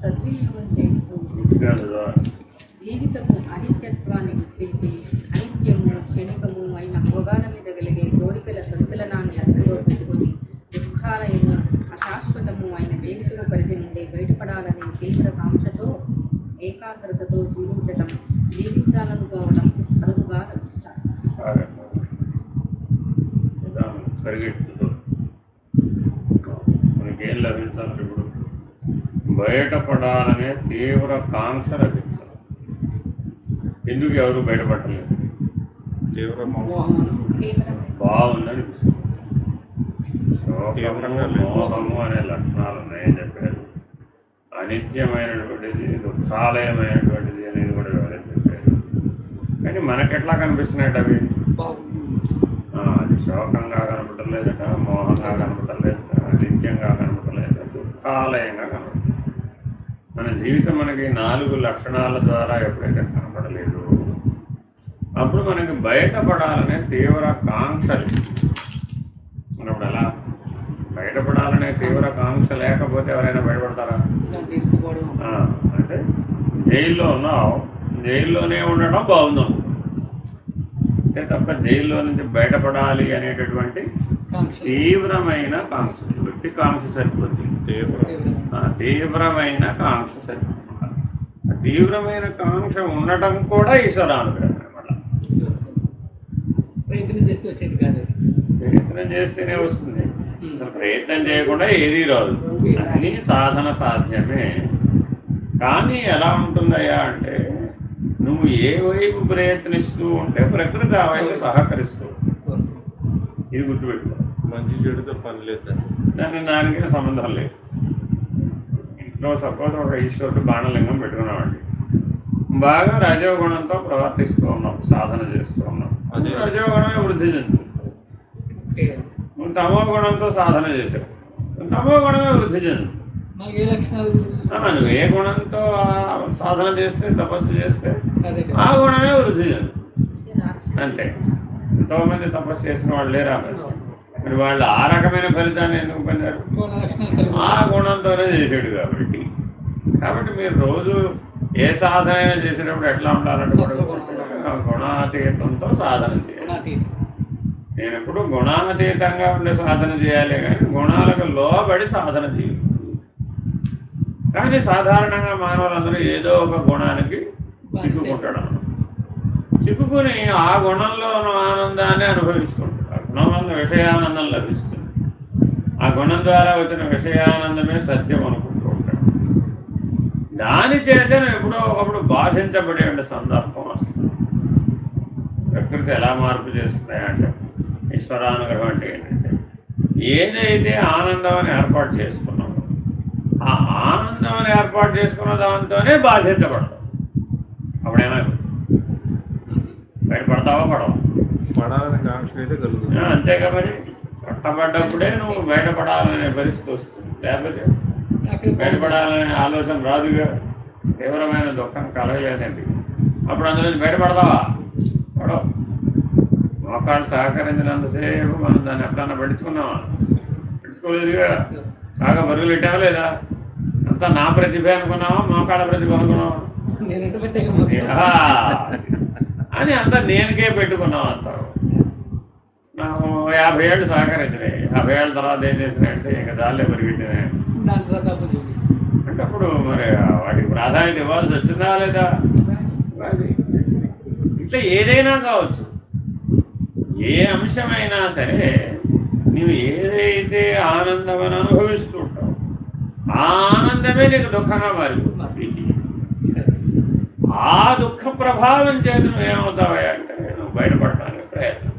సద్వినియోగం చేస్తూ జీవితపు అనిత్యత్వాన్ని గుర్తించి అనిత్యము క్షణికము అయిన భోగాల మీద కలిగే కోరికల సంతులనాన్ని అదుపులో పెట్టుకుని దుఃఖాలయము అశాశ్వతము అయిన దేశము పరిధి నుండి బయటపడాలనే తీవ్ర కాంక్షతో ఏకాగ్రతతో జీవించాలనుకోవడం అరుదుగా లభిస్తారు. మనకేం లభించాలి? ఇప్పుడు బయటపడాలనే తీవ్ర కాంక్ష లభించాలి. ఎందుకు ఎవరు బయటపడలేదు? తీవ్ర బాగుందని మోహము అనే లక్షణాలు ఉన్నాయని చెప్పారు. అనిత్యమైనటువంటిది, దుఃఖాలయమైనటువంటిది అనేది కూడా ఎవరైనా చెప్పారు. కానీ మనకెట్లా కనిపిస్తున్నాయట అవి? అది శోకంగా కనపడలేదట, మోహంగా కనపడలేదట, అనిత్యంగా కనపడలేదట, దుఃఖాలయంగా కనపడలేదు. మన జీవితం మనకి 4 లక్షణాల ద్వారా ఎప్పుడైతే కనపడలేదు, అప్పుడు మనకి బయటపడాలనే తీవ్ర కాంక్షలు ఉన్నప్పుడు ఎలా బయటపడాలనే తీవ్ర కాంక్ష లేకపోతే ఎవరైనా బయటపడతారా? అంటే జైల్లో ఉన్నావు, జైల్లోనే ఉండడం బాగుంది అంతే తప్ప జైల్లో నుంచి బయటపడాలి అనేటటువంటి తీవ్రమైన కాంక్ష, వ్యక్తి కాంక్ష సరిపోతుంది. తీవ్రమైన కాంక్ష సరిపోతుంది. తీవ్రమైన కాంక్ష ఉండటం కూడా ఈశ్వరానుగ్రహం. ప్రయత్నం చేస్తే వచ్చేది కాదు. ప్రయత్నం చేస్తేనే వస్తుంది. అసలు ప్రయత్నం చేయకుండా ఏది రాదు. అన్నీ సాధన సాధ్యమే. కానీ ఎలా ఉంటుందయ్యా అంటే, నువ్వు ఏ వైపు ప్రయత్నిస్తూ ఉంటే ప్రకృతి ఆ వైపు సహకరిస్తూ. ఇది గుర్తుపెట్టుకో. మంచి చెడుతో పని లేదు, దానికి సంబంధం లేదు. ఇంట్లో సపోజ్ ఒక ఈశ్వరుడు బాణలింగం పెట్టుకున్నామండి, బాగా రజోగుణంతో ప్రవర్తిస్తూ ఉన్నాం, సాధన చేస్తూ ఉన్నాం, అది రజోగుణమే వృద్ధి చెందుతుంది. నువ్వు తమో గుణంతో సాధన చేసావు, తమో గుణమే వృద్ధి చెందుతుంది. నువ్వు ఏ గుణంతో సాధన చేస్తే, తపస్సు చేస్తే ఆ గుణమే వృద్ధి చెందుతుంది. అంతే. ఎంతోమంది తపస్సు చేసిన వాళ్ళు లేరా? మరి వాళ్ళు ఆ రకమైన ఫలితాన్ని ఎందుకు పొందారు? ఆ గుణంతోనే చేసాడు కాబట్టి. కాబట్టి మీరు రోజు ఏ సాధన అయినా చేసేటప్పుడు ఎట్లా ఉండాలంటే గుణాతీతంతో సాధన చేయాలి. నేను ఎప్పుడు గుణాతీతంగా ఉండే సాధన చేయాలి, కానీ గుణాలకు లోబడి సాధన చేయాలి. కానీ సాధారణంగా మానవులందరూ ఏదో ఒక గుణానికి చిక్కుకుంటాడు. చిక్కుకుని ఆ గుణంలో ఆనందాన్ని అనుభవిస్తుంటాడు. ఆ గుణం వల్ల విషయానందం లభిస్తుంది. ఆ గుణం ద్వారా వచ్చిన విషయానందమే సత్యం అనుకుంటూ ఉంటాడు. దాని చేతను ఎప్పుడో ఒకప్పుడు బాధించబడే సందర్భం వస్తుంది. ప్రకృతి ఎలా మార్పు చేస్తున్నాయంటే, ఈశ్వరానుగ్రహం అంటే ఏంటంటే, ఏదైతే ఆనందం అని ఏర్పాటు చేసుకున్నామో ఆ ఆనందం ఏర్పాటు చేసుకున్న దాంతోనే బాధించబడతావు. అప్పుడేమైనా బయటపడతావా పడవా? పడాలనే కాంక్ష అయితే కలుగుతుంది. అంతేగా మరి పట్టబడ్డప్పుడే నువ్వు బయటపడాలనే పరిస్థితి వస్తుంది, లేకపోతే బయటపడాలనే ఆలోచన రాదుగా. తీవ్రమైన దుఃఖం కలగలేదండి, అప్పుడు అందులో బయటపడతావా? పడవ. మోకాళ్ళు సహకరించినంతసేపు మనం దాన్ని ఎప్పుడన్నా పట్టించుకున్నావా? పట్టించుకోలేదుగా. బాగా బరుగులు పెట్టావా లేదా? అంతా నా ప్రతిభ అనుకున్నావా, మోకాళ్ళ ప్రతిభ అనుకున్నావా? అని అంతా నేనుకే పెట్టుకున్నావు అంటావు. నాకు 50 ఏళ్ళు సహకరించినాయి, 50 ఏళ్ళ తర్వాత ఏం చేసినాయంటే ఇంకా దాళ్ళే పరిగెట్టినాయి అంటే అప్పుడు మరి వాటికి ప్రాధాన్యత ఇవ్వాల్సి వచ్చిందా లేదా? ఇట్లా ఏదైనా కావచ్చు, ఏ అంశమైనా సరే నువ్వు ఏదైతే ఆనందమని అనుభవిస్తూ ఉంటావు ఆ ఆనందమే నీకు దుఃఖంగా మారిపోతుంది. ఆ దుఃఖ ప్రభావం చేత నువ్వేమవుతావా అంటే నువ్వు బయటపడటానికి ప్రయత్నం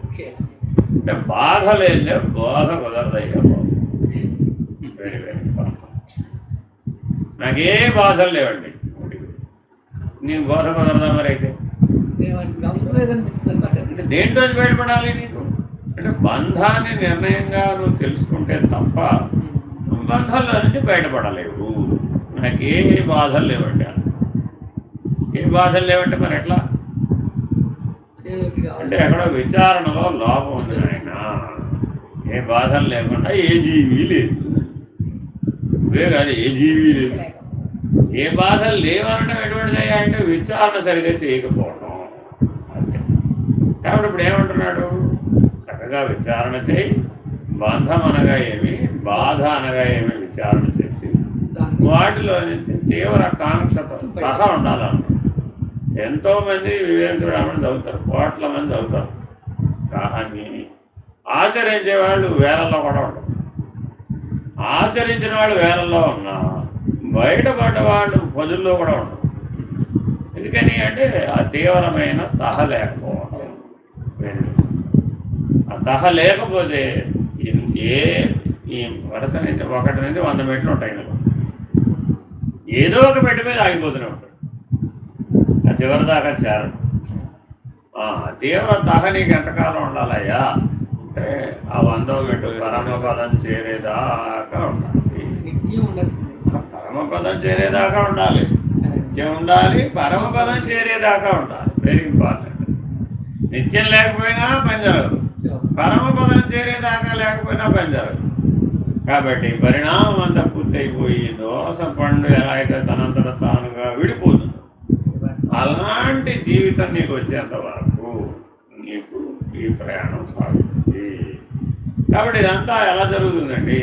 అంటే బాధ లేదే బోధ కుదరదయ్యా బాబు. Very very important. నాకే బాధలు లేవండి, నీకు బోధ కుదరదా? మరి అయితే దేంట్లో బయటపడాలి నీకు అంటే బంధాన్ని నిర్ణయంగా నువ్వు తెలుసుకుంటే తప్ప బంధాల్లో నుంచి బయటపడలేవు. నాకే బాధలు లేవండి, ఏ బాధలు లేవంటే మరి ఎట్లా అంటే ఎక్కడో విచారణలో లోపం ఉంది ఆయన. ఏ బాధలు లేకుండా ఏ జీవి లేదు, ఇవే కాదు ఏ జీవి లేదు. ఏ బాధలు లేవనడం ఎటువంటిది అంటే విచారణ సరిగ్గా చేయకపోవడం అంతే. కాబట్టి ఇప్పుడు ఏమంటున్నాడు? చక్కగా విచారణ చేయి. బంధం అనగా ఏమి, బాధ అనగా ఏమి విచారణ చేసి వాటిలో నుంచి తీవ్ర కాంక్షతో సహా ఉండాలన్నాడు. ఎంతోమంది వివేక చూడమని చదువుతారు, కోట్ల మంది చదువుతారు, కానీ ఆచరించే వాళ్ళు వేలల్లో కూడా ఉండరు. ఆచరించిన వాళ్ళు వేలల్లో ఉన్నా బయటపడ్డ వాళ్ళు పదుల్లో కూడా ఉండరు. ఎందుకని అంటే ఆ తీవ్రమైన తహ లేకపోవడం. ఆ తహ లేకపోతే ఈ వరుస నుంచి 1 నుంచి 100 మెట్లు ఉంటాయి కదా, ఏదో ఒక మెట్టు మీద ఆగిపోతూనే ఉంటాడు, ఆ చివరి దాకా చేరడు. తీవ్ర తహ నీకు ఎంతకాలం ఉండాలయ్యా అంటే ఆ 100వ మెట్టు పరమపదం చేరేదాకా ఉండాలి. పరమపదం చేరేదాకా ఉండాలి, నిత్యం ఉండాలి, పరమపదం చేరేదాకా ఉండాలి. Very important. నిత్యం లేకపోయినా పని జరగదు, పరమపదం చేరేదాకా లేకపోయినా పని జరగదు. కాబట్టి పరిణామం అంతా పూర్తయిపోయి దోస పండు ఎలా అయితే తనంతట తానుగా విడిపోతుంది, అలాంటి జీవితం నీకు వచ్చేంత వరకు నీకు ఈ ప్రయాణం సాగుతుంది. కాబట్టి ఇదంతా ఎలా జరుగుతుందండి?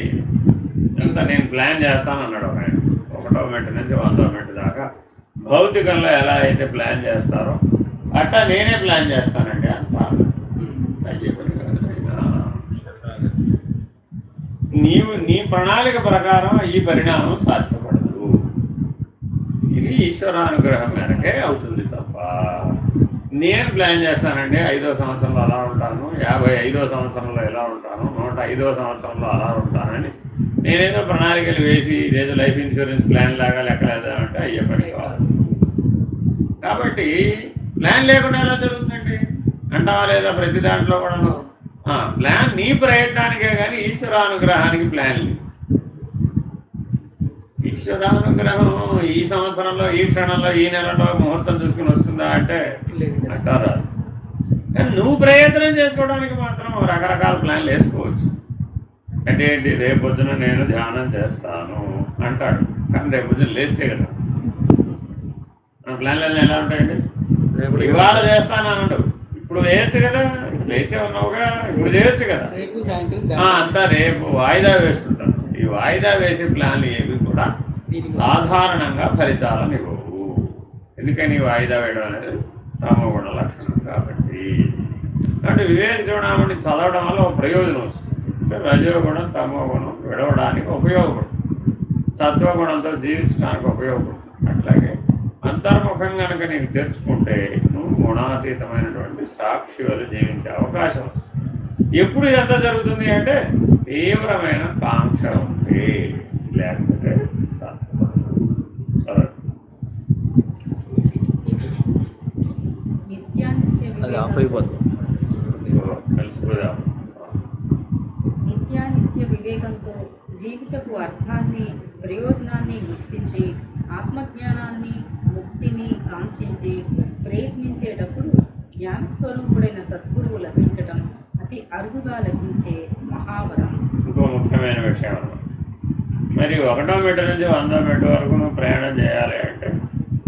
ఇదంతా నేను ప్లాన్ చేస్తానన్నాడు ఆయన. 1వ మెట్టు నుంచి 100వ మెట్టు దాకా భౌతికంలో ఎలా అయితే ప్లాన్ చేస్తారో అట్టా నేనే ప్లాన్ చేస్తానండి అంతా. నీ ప్రణాళిక ప్రకారం ఈ పరిణామం సాధ్యపడదు. ఇది ఈశ్వరానుగ్రహం మేరకే అవుతుంది తప్ప నేను ప్లాన్ చేస్తానండి 5వ సంవత్సరంలో అలా ఉంటాను, 55వ సంవత్సరంలో ఎలా ఉంటాను, 105వ సంవత్సరంలో అలా ఉంటానని నేనేదో ప్రణాళికలు వేసి ఇదేదో లైఫ్ ఇన్సూరెన్స్ ప్లాన్ లాగా లెక్కలేదా అంటే అయ్యే పని కాదు. కాబట్టి ప్లాన్ లేకుండా ఎలా జరుగుతుందండి అంటావా లేదా? ప్రతి దాంట్లో కూడా ప్లాన్ నీ ప్రయత్నానికే కానీ ఈశ్వరానుగ్రహానికి ప్లాన్ లేదు. ఈశ్వరానుగ్రహం ఈ సంవత్సరంలో ఈ క్షణంలో ఈ నెలలో ముహూర్తం చూసుకుని వస్తుందా అంటే అంటారా? కానీ నువ్వు ప్రయత్నం చేసుకోవడానికి మాత్రం రకరకాల ప్లాన్లు వేసుకోవచ్చు. అంటే ఏంటి, రేపొద్దున నేను ధ్యానం చేస్తాను అంటాడు, కానీ రేపొద్దున లేస్తే కదా. మన ప్లాన్లన్నీ ఎలా ఉంటాయండి? ఇవాళ చేస్తాను అన్నాడు, ఇప్పుడు వేయచ్చు కదా, లేచే ఉన్నావుగా, ఇప్పుడు చేయొచ్చు కదా. అంతా రేపు వాయిదా వేస్తుంటారు. ఈ వాయిదా వేసే ప్లాన్లు ఏవి కూడా సాధారణంగా ఫలితాలను ఇవ్వవు. ఎందుకని వాయిదా వేయడం అనేది తమోగుణ లక్షణం కాబట్టి. కాబట్టి వివేక చూడమని చదవడం వల్ల ఒక ప్రయోజనం వస్తుంది. అంటే రజోగుణం తమోగుణం విడవడానికి ఉపయోగపడుతుంది, సత్వగుణంతో జీవించడానికి ఉపయోగపడుతుంది. అట్లాగే అంతర్ముఖం కనుక నీకు తెచ్చుకుంటే నువ్వు గుణాతీతమైనటువంటి సాక్షి వల్ల జీవించే అవకాశం వస్తుంది. ఎప్పుడు ఎంత జరుగుతుంది అంటే తీవ్రమైన కాంక్ష ఉంది, లేకపోతే సాధ్యపడదు. అది ఆఫ్ అయిపోతుంది. కలిసిపోదాం. నిత్యానిత్య వివేకంతో జీవితపు అర్థాన్ని ప్రయోజనాన్ని గుర్తించి ఆత్మజ్ఞానాన్ని ముక్తిని కాంక్షించి ప్రయత్నించేటప్పుడు జ్ఞానస్వరూపుడైన సద్గురువు లభించటం అతి అరుదుగా లభించే మహావరం. ఇంకో ముఖ్యమైన విషయం అన్నమాట. మరి 1వ మెట్టు నుంచి 100వ మెట్టు వరకు నువ్వు ప్రయాణం చేయాలి అంటే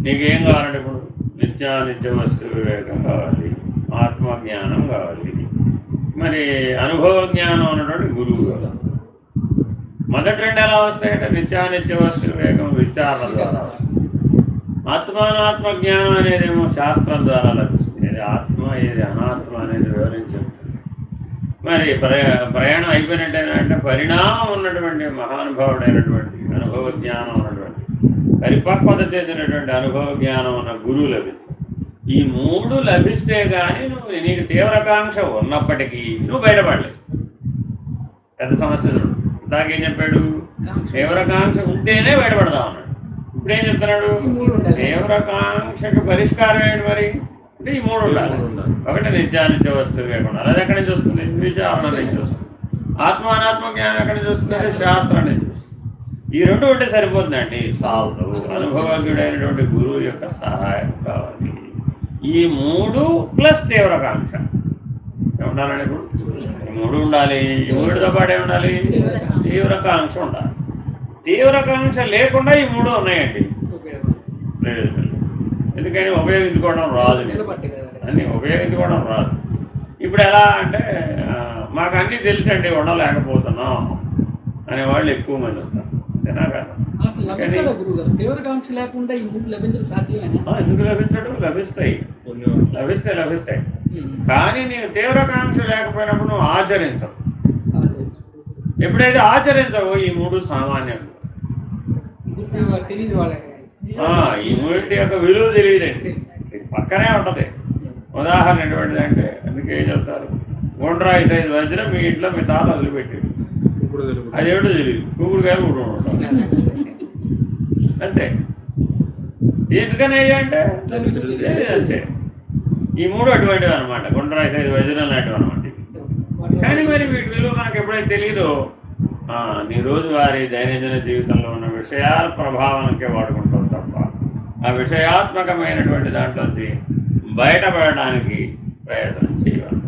నీకేం కావాలంటే ఇప్పుడు నిత్య వస్తు వివేకం కావాలి, ఆత్మజ్ఞానం కావాలి, మరి అనుభవ జ్ఞానం అన్నటువంటి గురువు కావాలి. మొదటి 2 ఎలా వస్తాయంటే నిత్య వస్తు వివేకం విచారణ ద్వారా వస్తుంది. ఆత్మానాత్మ జ్ఞానం అనేదేమో శాస్త్రం ద్వారా లభిస్తుంది. ఏది ఆత్మ ఏది అనాత్మ అనేది వివరించుంటుంది. మరి ప్రయాణం అయిపోయినట్టేనంటే పరిణామం ఉన్నటువంటి మహానుభావుడైనటువంటి అనుభవ జ్ఞానం ఉన్నటువంటి పరిపక్వత చెందినటువంటి అనుభవ జ్ఞానం ఉన్న గురువు లభిస్తుంది. ఈ 3 లభిస్తే కానీ నీకు తీవ్రకాంక్ష ఉన్నప్పటికీ నువ్వు బయటపడలేదు. పెద్ద సమస్యలు ఇందాకేం చెప్పాడు, తీవ్రకాంక్ష ఉంటేనే బయటపడతావు అన్నాడు. ఇప్పుడేం చెప్తున్నాడు, తీవ్రకాంక్షకు పరిష్కారం ఏంటి మరి అంటే ఈ 3 ఉండాలి. ఒకటి నిత్య వస్తు వివేకం ఉండాలి. అది ఎక్కడి నుంచి వస్తుంది? విచారణ నుంచి వస్తుంది. ఆత్మ అనాత్మ జ్ఞానం ఎక్కడి నుంచి వస్తుంది? శాస్త్రం నుంచి వస్తుంది. ఈ 2 ఉంటే సరిపోతుందండి, చాలు. అనుభవజ్ఞుడైనటువంటి గురువు యొక్క సహాయం కావాలి. ఈ 3 ప్లస్ తీవ్రకాంక్ష ఉండాలండి. ఇప్పుడు ఈ 3 ఉండాలి. ఈ 3తో పాటు ఏముండాలి? తీవ్రకాంక్ష ఉండాలి. తీవ్రకాంక్ష లేకుండా ఈ 3 ఉన్నాయండి. లేదు, ఎందుకని ఉపయోగించుకోవడం రాదు, అన్నీ ఉపయోగించుకోవడం రాదు. ఇప్పుడు ఎలా అంటే మాకు అన్నీ తెలుసండి ఉండలేకపోతున్నాం అనేవాళ్ళు ఎక్కువ మంది ఉంటారు. అంతేనా కదా? తీవ్రకాంక్ష లేకుండా ఈ 3 లభించడం సాధ్యమేనా? ఎందుకు లభించడం? లభిస్తాయి. కానీ నేను తీవ్రకాంక్ష లేకపోయినప్పుడు నువ్వు ఆచరించవు. ఎప్పుడైతే ఆచరించవో ఈ 3 సామాన్యం. తెలియదు వాళ్ళకి. ఈ 3 యొక్క విలువ తెలియదండి. ఇది పక్కనే ఉంటుంది. ఉదాహరణ ఎటువంటిది అంటే అందుకే ఏం చెప్తారు, గుండ్రాయి సైజు వజ్రం మీ ఇంట్లో మీ తాత వదిలిపెట్టి అది ఏమిటో తెలియదు, కూకుడుకాయ కూడా ఉంటాం అంతే. ఎందుకని అంటే అంతే. ఈ 3 అటువంటివి అనమాట, గుండ్రాయి సైజు వజ్రం లాంటివి అనమాట. కానీ మరి వీటి విలువ మనకు ఎప్పుడైతే తెలియదో నీ రోజువారీ దైనందిన జీవితంలో ఉన్న విషయాల ప్రభావానికే వాడుకుంటాం తప్ప ఆ విషయాత్మకమైనటువంటి దాంట్లోంచి బయటపడడానికి ప్రయత్నం చేయాలి.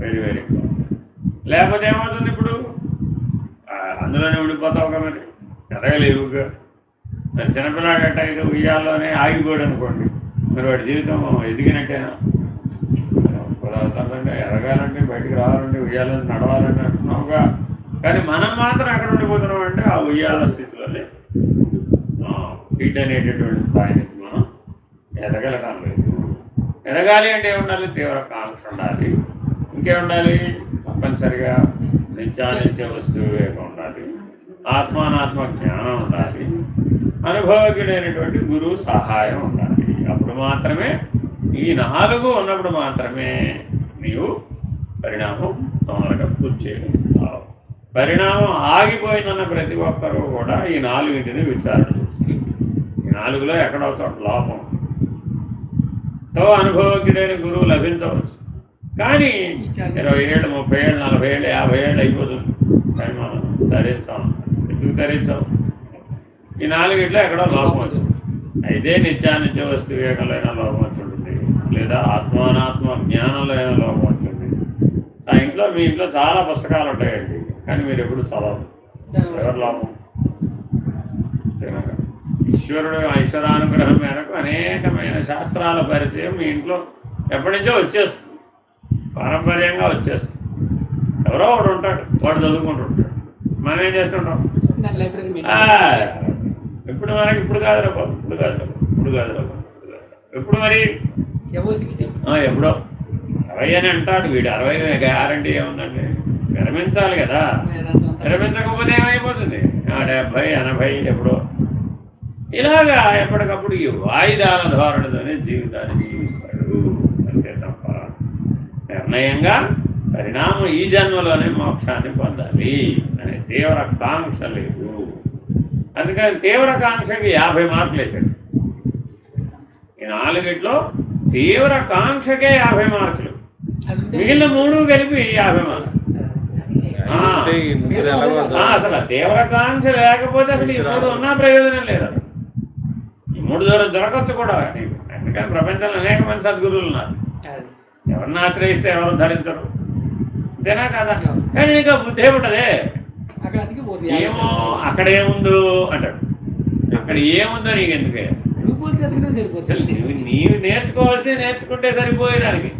వెరీ వెరీ లేకపోతే ఏమవుతుంది, ఇప్పుడు అందులోనే ఉండిపోతావు కదా, మరి ఎదగలేవుగా. మరి చిన్నపిల్లాడు అట్ట ఇది ఉయ్యాల్లోనే ఆగిపోయాడు అనుకోండి, మరి వాడి జీవితం ఎదిగినట్టేనా? కుదరదంటే ఎదగాలంటే బయటికి రావాలంటే ఉయ్యాలని నడవాలని అంటున్నావుగా, కానీ మనం మాత్రం ఎక్కడ ఉండిపోతున్నాం అంటే ఆ ఉయ్యాల స్థితిలోనే ఫిట్ అనేటటువంటి స్థాయి నుంచి మనం ఎదగలగడం లేదు. ఎదగాలి అంటే ఏముండాలి? తీవ్రకాంక్ష ఉండాలి. ఇంకేముండాలి? తప్పనిసరిగా నిత్య వస్తు వివేకం ఉండాలి. ఆత్మానాత్మ జ్ఞానం ఉండాలి. అనుభవజ్ఞుడైనటువంటి గురువు సహాయం ఉండాలి. అప్పుడు మాత్రమే ఈ 4 ఉన్నప్పుడు మాత్రమే నీవు పరిణామం తొందరగా పూర్తి చేయగలుగుతావు. పరిణామం ఆగిపోయిందన్న ప్రతి ఒక్కరూ కూడా ఈ 4ని విచారణ చేస్తుంది. ఈ 4లో ఎక్కడో చోట లోపంతో అనుభవజ్ఞుడైన గురువు లభించవచ్చు. కానీ 20 ఏళ్ళు 30 ఏళ్ళు 40 ఏళ్ళు 50 ఏళ్ళు అయిపోతుంది, కానీ మనం ధరించాం. ఎందుకు ధరించాం? ఈ 4 ఎక్కడో లోపం వచ్చింది. అయితే నిత్య వస్తు వివేకంలో అయినా లోపం వచ్చి ఉంటుంది, లేదా ఆత్మానాత్మ జ్ఞానంలో అయినా లోపం వచ్చి ఉంటుంది. మీ ఇంట్లో చాలా పుస్తకాలు ఉంటాయండి, కానీ మీరు ఎప్పుడు చదవరు. ఎవరు లోపం? ఈశ్వరానుగ్రహం మేరకు అనేకమైన శాస్త్రాల పరిచయం మీ ఇంట్లో ఎప్పటి నుంచో వచ్చేస్తుంది, పారంపర్యంగా వచ్చేస్తుంది. ఎవరో ఒకడు ఉంటాడు, వాడు చదువుకుంటుంటాడు. మనం ఏం చేస్తుంటాం? ఇప్పుడు మనకి ఇప్పుడు కాదు ఎప్పుడు మరి ఎప్పుడో 60 అని అంటాడు వీడు. 60 గ్యారంటీ ఏముందండి? విరమించాలి కదా, విరమించకపోతే ఏమైపోతుంది? 70 80 ఎప్పుడో. ఇలాగా ఎప్పటికప్పుడు ఈ వాయిదాల ధోరణితోనే జీవితాన్ని జీవిస్తాడు. అంతే తప్ప నిర్ణయంగా పరిణామం ఈ జన్మలోనే మోక్షాన్ని పొందాలి అనే తీవ్ర కాంక్ష లేదు. అందుకని తీవ్ర కాంక్షకి 50 మార్కులు వేసాడు. ఈ 4లో తీవ్ర కాంక్షకే 50 మార్కులు, అంటే మిగిలిన 3 కలిపి 50 మార్కులు. అంటే మీరు ఎలాగో అసలు తీవ్ర కాంక్ష లేకపోతే అసలు ఈ 3 ఉన్నా ప్రయోజనం లేదు. అసలు ఈ 3 దొరకచ్చు కూడా నీకు. ఎందుకంటే ప్రపంచంలో అనేక మంది సద్గురువులు ఉన్నారు. అది. ఎవరిని ఆశ్రయిస్తే ఎవరు ధరించరు, అంతేనా కదా? కానీ నీకు బుద్ధి ఏముంటదే, అక్కడ అతికి పోతుంది. ఏమో అక్కడ ఏముందో అంటాడు. అక్కడ ఏముందో నీకు ఎందుకే? రూపాయలు చదివినా అసలు సరిపోతుంది. నీవు నేర్చుకోవాల్సి నేర్చుకుంటే సరిపోయేదానికి.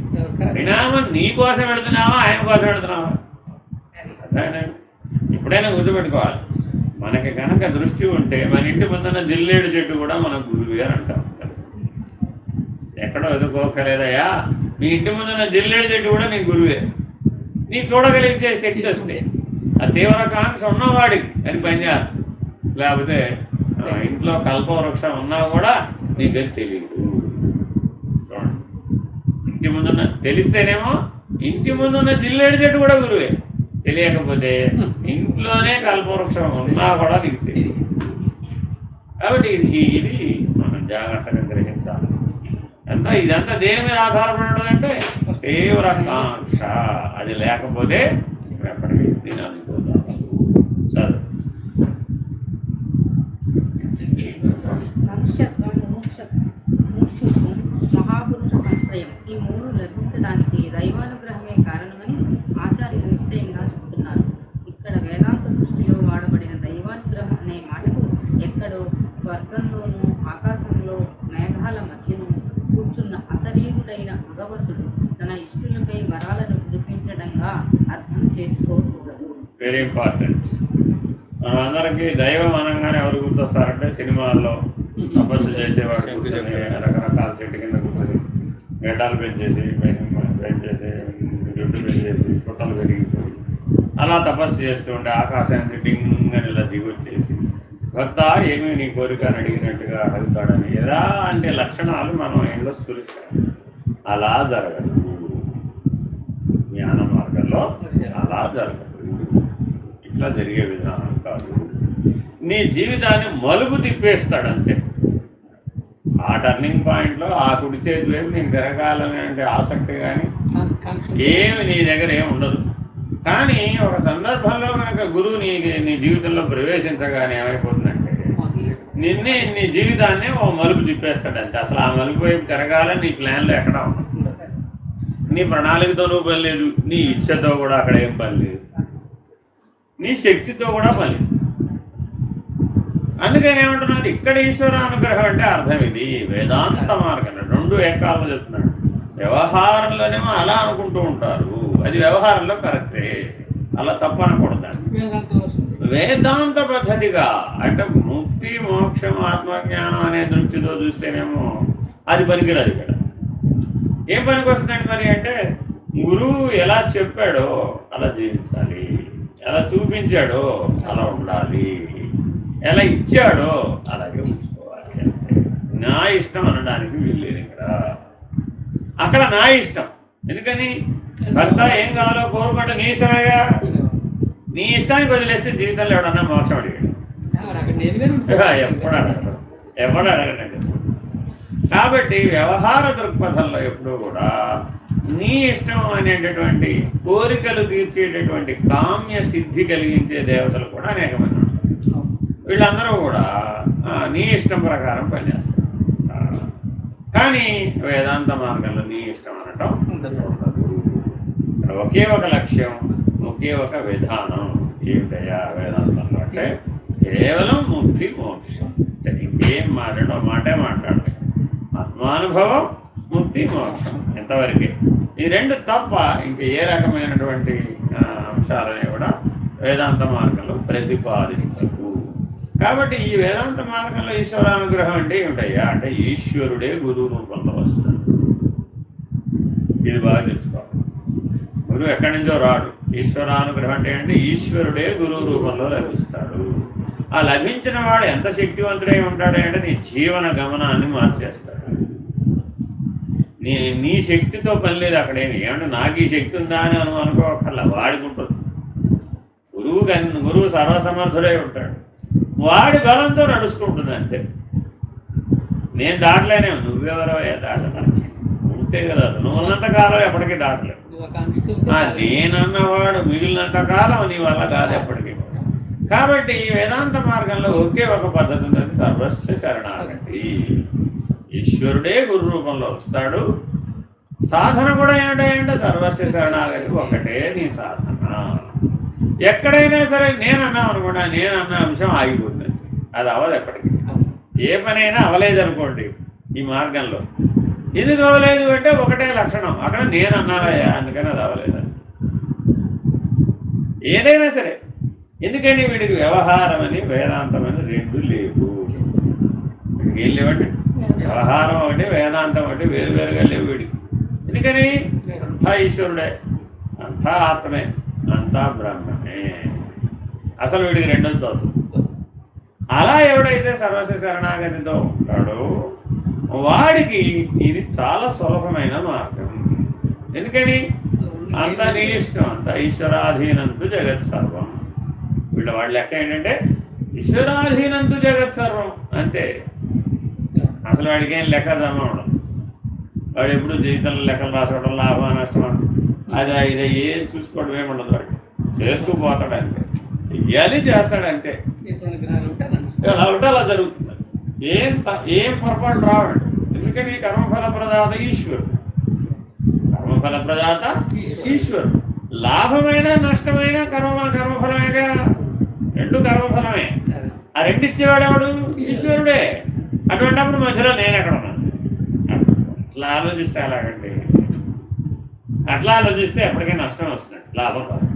పరిణామం నీ కోసం పెడుతున్నావా ఆయన కోసం పెడుతున్నావా? ఇప్పుడైనా గుర్తుపెట్టుకోవాలి. మనకి కనుక దృష్టి ఉంటే మన ఇంటి ముందున్న జిల్లేడు చెట్టు కూడా మన గురువు అని అంటాం. ఎక్కడో ఎదుకోకలేదయ్యా, మీ ఇంటి ముందున్న జిల్లేడు చెట్టు కూడా నీ గురువే. నీ చూడగలిగే శక్తి వస్తే ఆ తీవ్ర కాంక్ష ఉన్నవాడికి అది పనిచేస్తుంది. లేకపోతే ఇంట్లో కల్పవృక్షం ఉన్నా కూడా నీకు అది తెలియదు. చూడండి, ఇంటి ముందున్న తెలిస్తేనేమో ఇంటి ముందున్న జిల్లేడు చెట్టు కూడా గురువే, తెలియకపోతే ఇంట్లోనే కల్పవృక్షం ఉన్నా కూడా నీకు తెలియదు. కాబట్టి ఇది మనం జాగ్రత్తగా గ్రహించాలి. ఇదంతా దేని మీద ఆధారపడడం అంటే తీవ్ర కాంక్ష. అది లేకపోతే ఎప్పటికీ దినాన్ని పోతాం. చదువు. మనుష్యత్వం, ముముక్షుత్వం, మహాపురుష సంశయం ఈ 3 లభించడానికి దైవానుగ్రహమే కారణమని ఆచార్యులు నిశ్చయంగా చెబుతున్నారు. ఇక్కడ వేదాంత దృష్టిలో వాడబడిన దైవానుగ్రహం అనే మాటకు ఎక్కడో స్వర్గంలోనూ ఆకాశంలో మేఘాల మధ్యను కూర్చున్న అశరీరుడైన భగవంతుడు తన ఇష్టులపై వరాలను కురిపించడంగా అర్థం చేసుకోకూడదు. Very important. మనం అందరికీ దైవం అనగానే ఎవరు గుర్తొస్తారంటే సినిమాల్లో తపస్సు చేసేవాడు కూర్చొని రకరకాల చెట్టు కింద కూర్చొని గడ్డాలు పెంచేసి జుట్టు పెంచేసి పుట్టలు పెరిగిపోయి అలా తపస్సు చేస్తూ ఉంటే ఆకాశానికి డింగ్ అని ఇలా దిగొచ్చేసి భక్త ఏమీ నీ కోరిక అని అడిగినట్టుగా అడుగుతాడని ఎలాంటి లక్షణాలు మనం ఏంటో స్ఫురిస్తాం. అలా జరగదు. జ్ఞాన మార్గంలో అలా జరగదు. ఇట్లా జరిగే విధానం కాదు. నీ జీవితాన్ని మలుపు తిప్పేస్తాడంతే. ఆ టర్నింగ్ పాయింట్లో ఆ కుడి చేతి వైపు నీకు తిరగాలని అంటే ఆసక్తి కానీ ఏమి నీ దగ్గర ఏమి ఉండదు. కానీ ఒక సందర్భంలో కనుక గురువు నీ జీవితంలో ప్రవేశించగానే ఏమైపోతుందంటే నీ జీవితాన్ని ఓ మలుపు తిప్పేస్తాడంటే. అసలు ఆ మలుపు వైపు తిరగాలని నీ ప్లాన్లో ఎక్కడా ఉండదు. నీ ప్రణాళికతో నువ్వు పని లేదు, నీ ఇచ్చతో కూడా అక్కడ ఏం పని లేదు, నీ శక్తితో కూడా పని లేదు. అందుకని ఏమంటున్నారు ఇక్కడ ఈశ్వర అనుగ్రహం అంటే అర్థం ఇది. వేదాంత మార్గం 2 ఏకాల్లో చెప్తున్నాడు. వ్యవహారంలోనేమో అలా అనుకుంటూ ఉంటారు, అది వ్యవహారంలో కరెక్టే, అలా తప్పనకూడదండి. వేదాంత పద్ధతిగా అంటే ముక్తి మోక్షం ఆత్మజ్ఞానం అనే దృష్టితో చూస్తేనేమో అది పనికిరాదు. ఇక్కడ ఏం పనికి వస్తుందండి మరి అంటే గురువు ఎలా చెప్పాడో అలా జీవించాలి, ఎలా చూపించాడో అలా ఉండాలి, ఎలా ఇచ్చాడో అలాగే ఉంచుకోవాలి. అంటే నా ఇష్టం అనడానికి వీల్లేదు ఇక్కడ. అక్కడ నా ఇష్టం. ఎందుకని భర్త ఏం కావాలో కోరుకుంటే నీ ఇష్టమేగా. నీ ఇష్టానికి వదిలేస్తే జీవితంలో ఎవడన్నా మోక్షం అడిగాడు? ఎప్పుడు అడగండి. కాబట్టి వ్యవహార దృక్పథంలో ఎప్పుడూ కూడా నీ ఇష్టం అనేటటువంటి కోరికలు తీర్చేటటువంటి కామ్య సిద్ధి కలిగించే దేవతలు కూడా అనేక మంది ఉంటారు. వీళ్ళందరూ కూడా నీ ఇష్టం ప్రకారం పనిచేస్తారు. కానీ వేదాంత మార్గంలో నీ ఇష్టం అనటం ఉండదు. ఇక్కడ ఒకే ఒక లక్ష్యం, ఒకే ఒక విధానం. ఏమిటయ్యా వేదాంతంలో అంటే కేవలం ముక్తి మోక్షం. ఇంకేం మాట్లాడో మాటే మాట్లాడలేదు. ఆత్మానుభవం, ముక్తి మోక్షం ఎంతవరకే. ఈ 2 తప్ప ఇంక ఏ రకమైనటువంటి అంశాలని కూడా వేదాంత మార్గంలో ప్రతిపాదించవు. కాబట్టి ఈ వేదాంత మార్గంలో ఈశ్వరానుగ్రహం అంటే ఏమిటయ్యా అంటే ఈశ్వరుడే గురువు రూపంలో వస్తాడు. ఇది బాగా తెలుసుకోవాలి. గురువు ఎక్కడి నుంచో రాడు. ఈశ్వరానుగ్రహం అంటే ఈశ్వరుడే గురువు రూపంలో లభిస్తాడు. ఆ లభించిన వాడు ఎంత శక్తివంతుడై ఉంటాడు అంటే నీ జీవన గమనాన్ని మార్చేస్తాడు. నీ శక్తితో పని లేదు అక్కడేమి. ఏమంటే నాకు ఈ శక్తి ఉందా అని అనుకోకర్లా, వాడికి ఉంటుంది. గురువు సర్వసమర్థుడై ఉంటాడు. వాడి బలంతో నడుస్తూ ఉంటుంది అంతే. నేను దాటలేనే, నువ్వెవరో దాటడానికి. గుట్టే కదా, నువ్వు ఉన్నంతకాలం ఎప్పటికీ దాటలేదు. నువ్వు ఒక ఆంక్షతో నేనన్నవాడు మిగిలినంత కాలం నీ వల్ల కాదు ఎప్పటికీ. కాబట్టి ఈ వేదాంత మార్గంలో ఒకే ఒక పద్ధతి ఉన్నది, సర్వస్వ శరణాగతి. ఈశ్వరుడే గురు రూపంలో వస్తాడు. సాధన కూడా ఏమిటంటే సర్వస్వ శరణాగతి ఒకటే నీ సాధన. ఎక్కడైనా సరే నేనన్నాం అనుకోండి, నేనన్న అంశం ఆగిపోతుంది, అది అవ్వదు ఎప్పటికీ. ఏ పనైనా అవలేదనుకోండి ఈ మార్గంలో, ఎందుకు అవ్వలేదు అంటే ఒకటే లక్షణం, అక్కడ నేను అన్నావయ్యా అందుకని అది అవ్వలేదని. ఏదైనా సరే, ఎందుకని వీడికి వ్యవహారం అని వేదాంతం అని రెండు లేవు. వీడికి ఏం లేవండి, వ్యవహారం ఒకటి వేదాంతం ఒకటి వేరువేరుగా లేవు వీడికి. ఎందుకని అంతా ఈశ్వరుడే, అంతా ఆత్మే, అంతా బ్రహ్మమే. అసలు వీడికి రెండోది అవుతుంది. అలా ఎవడైతే సర్వస్వ శరణాగతితో ఉంటాడో వాడికి ఇది చాలా సులభమైన మార్గం. ఎందుకని అంతా నీ ఇష్టం, అంతా ఈశ్వరాధీనంతు జగత్ సర్వం. వాళ్ళ లెక్క ఏంటంటే ఈశ్వరాధీనంతు జగత్ సర్వం అంతే. అసలు వాడికి ఏం లెక్క ధర్మం ఉండదు. వాడు ఎప్పుడు జీవితంలో లెక్కలు రాసుకోవడం, లాభం నష్టం అది ఇది ఏం చూసుకోవడం ఏముండదు. వాడు చేస్తూ పోతాడు అంతే, చెయ్యాలి చేస్తాడంతే. ఎలా ఉంటే అలా జరుగుతుంది. ఏం పొరపాటు రావండి. ఎందుకని కర్మఫల ప్రదాత ఈశ్వరుడు, కర్మఫల ప్రదాత ఈశ్వరుడు. లాభమైన నష్టమైన కర్మఫలమేగా, రెండు కర్మఫలమే. ఆ రెండు ఇచ్చేవాడు ఎవడు? ఈశ్వరుడే. అటువంటిప్పుడు మధ్యలో నేను ఎక్కడ ఉన్నాను? అట్లా ఆలోచిస్తే ఎలాగండి? అట్లా ఆలోచిస్తే ఎప్పటికీ నష్టం వస్తుంది, లాభం కాదు.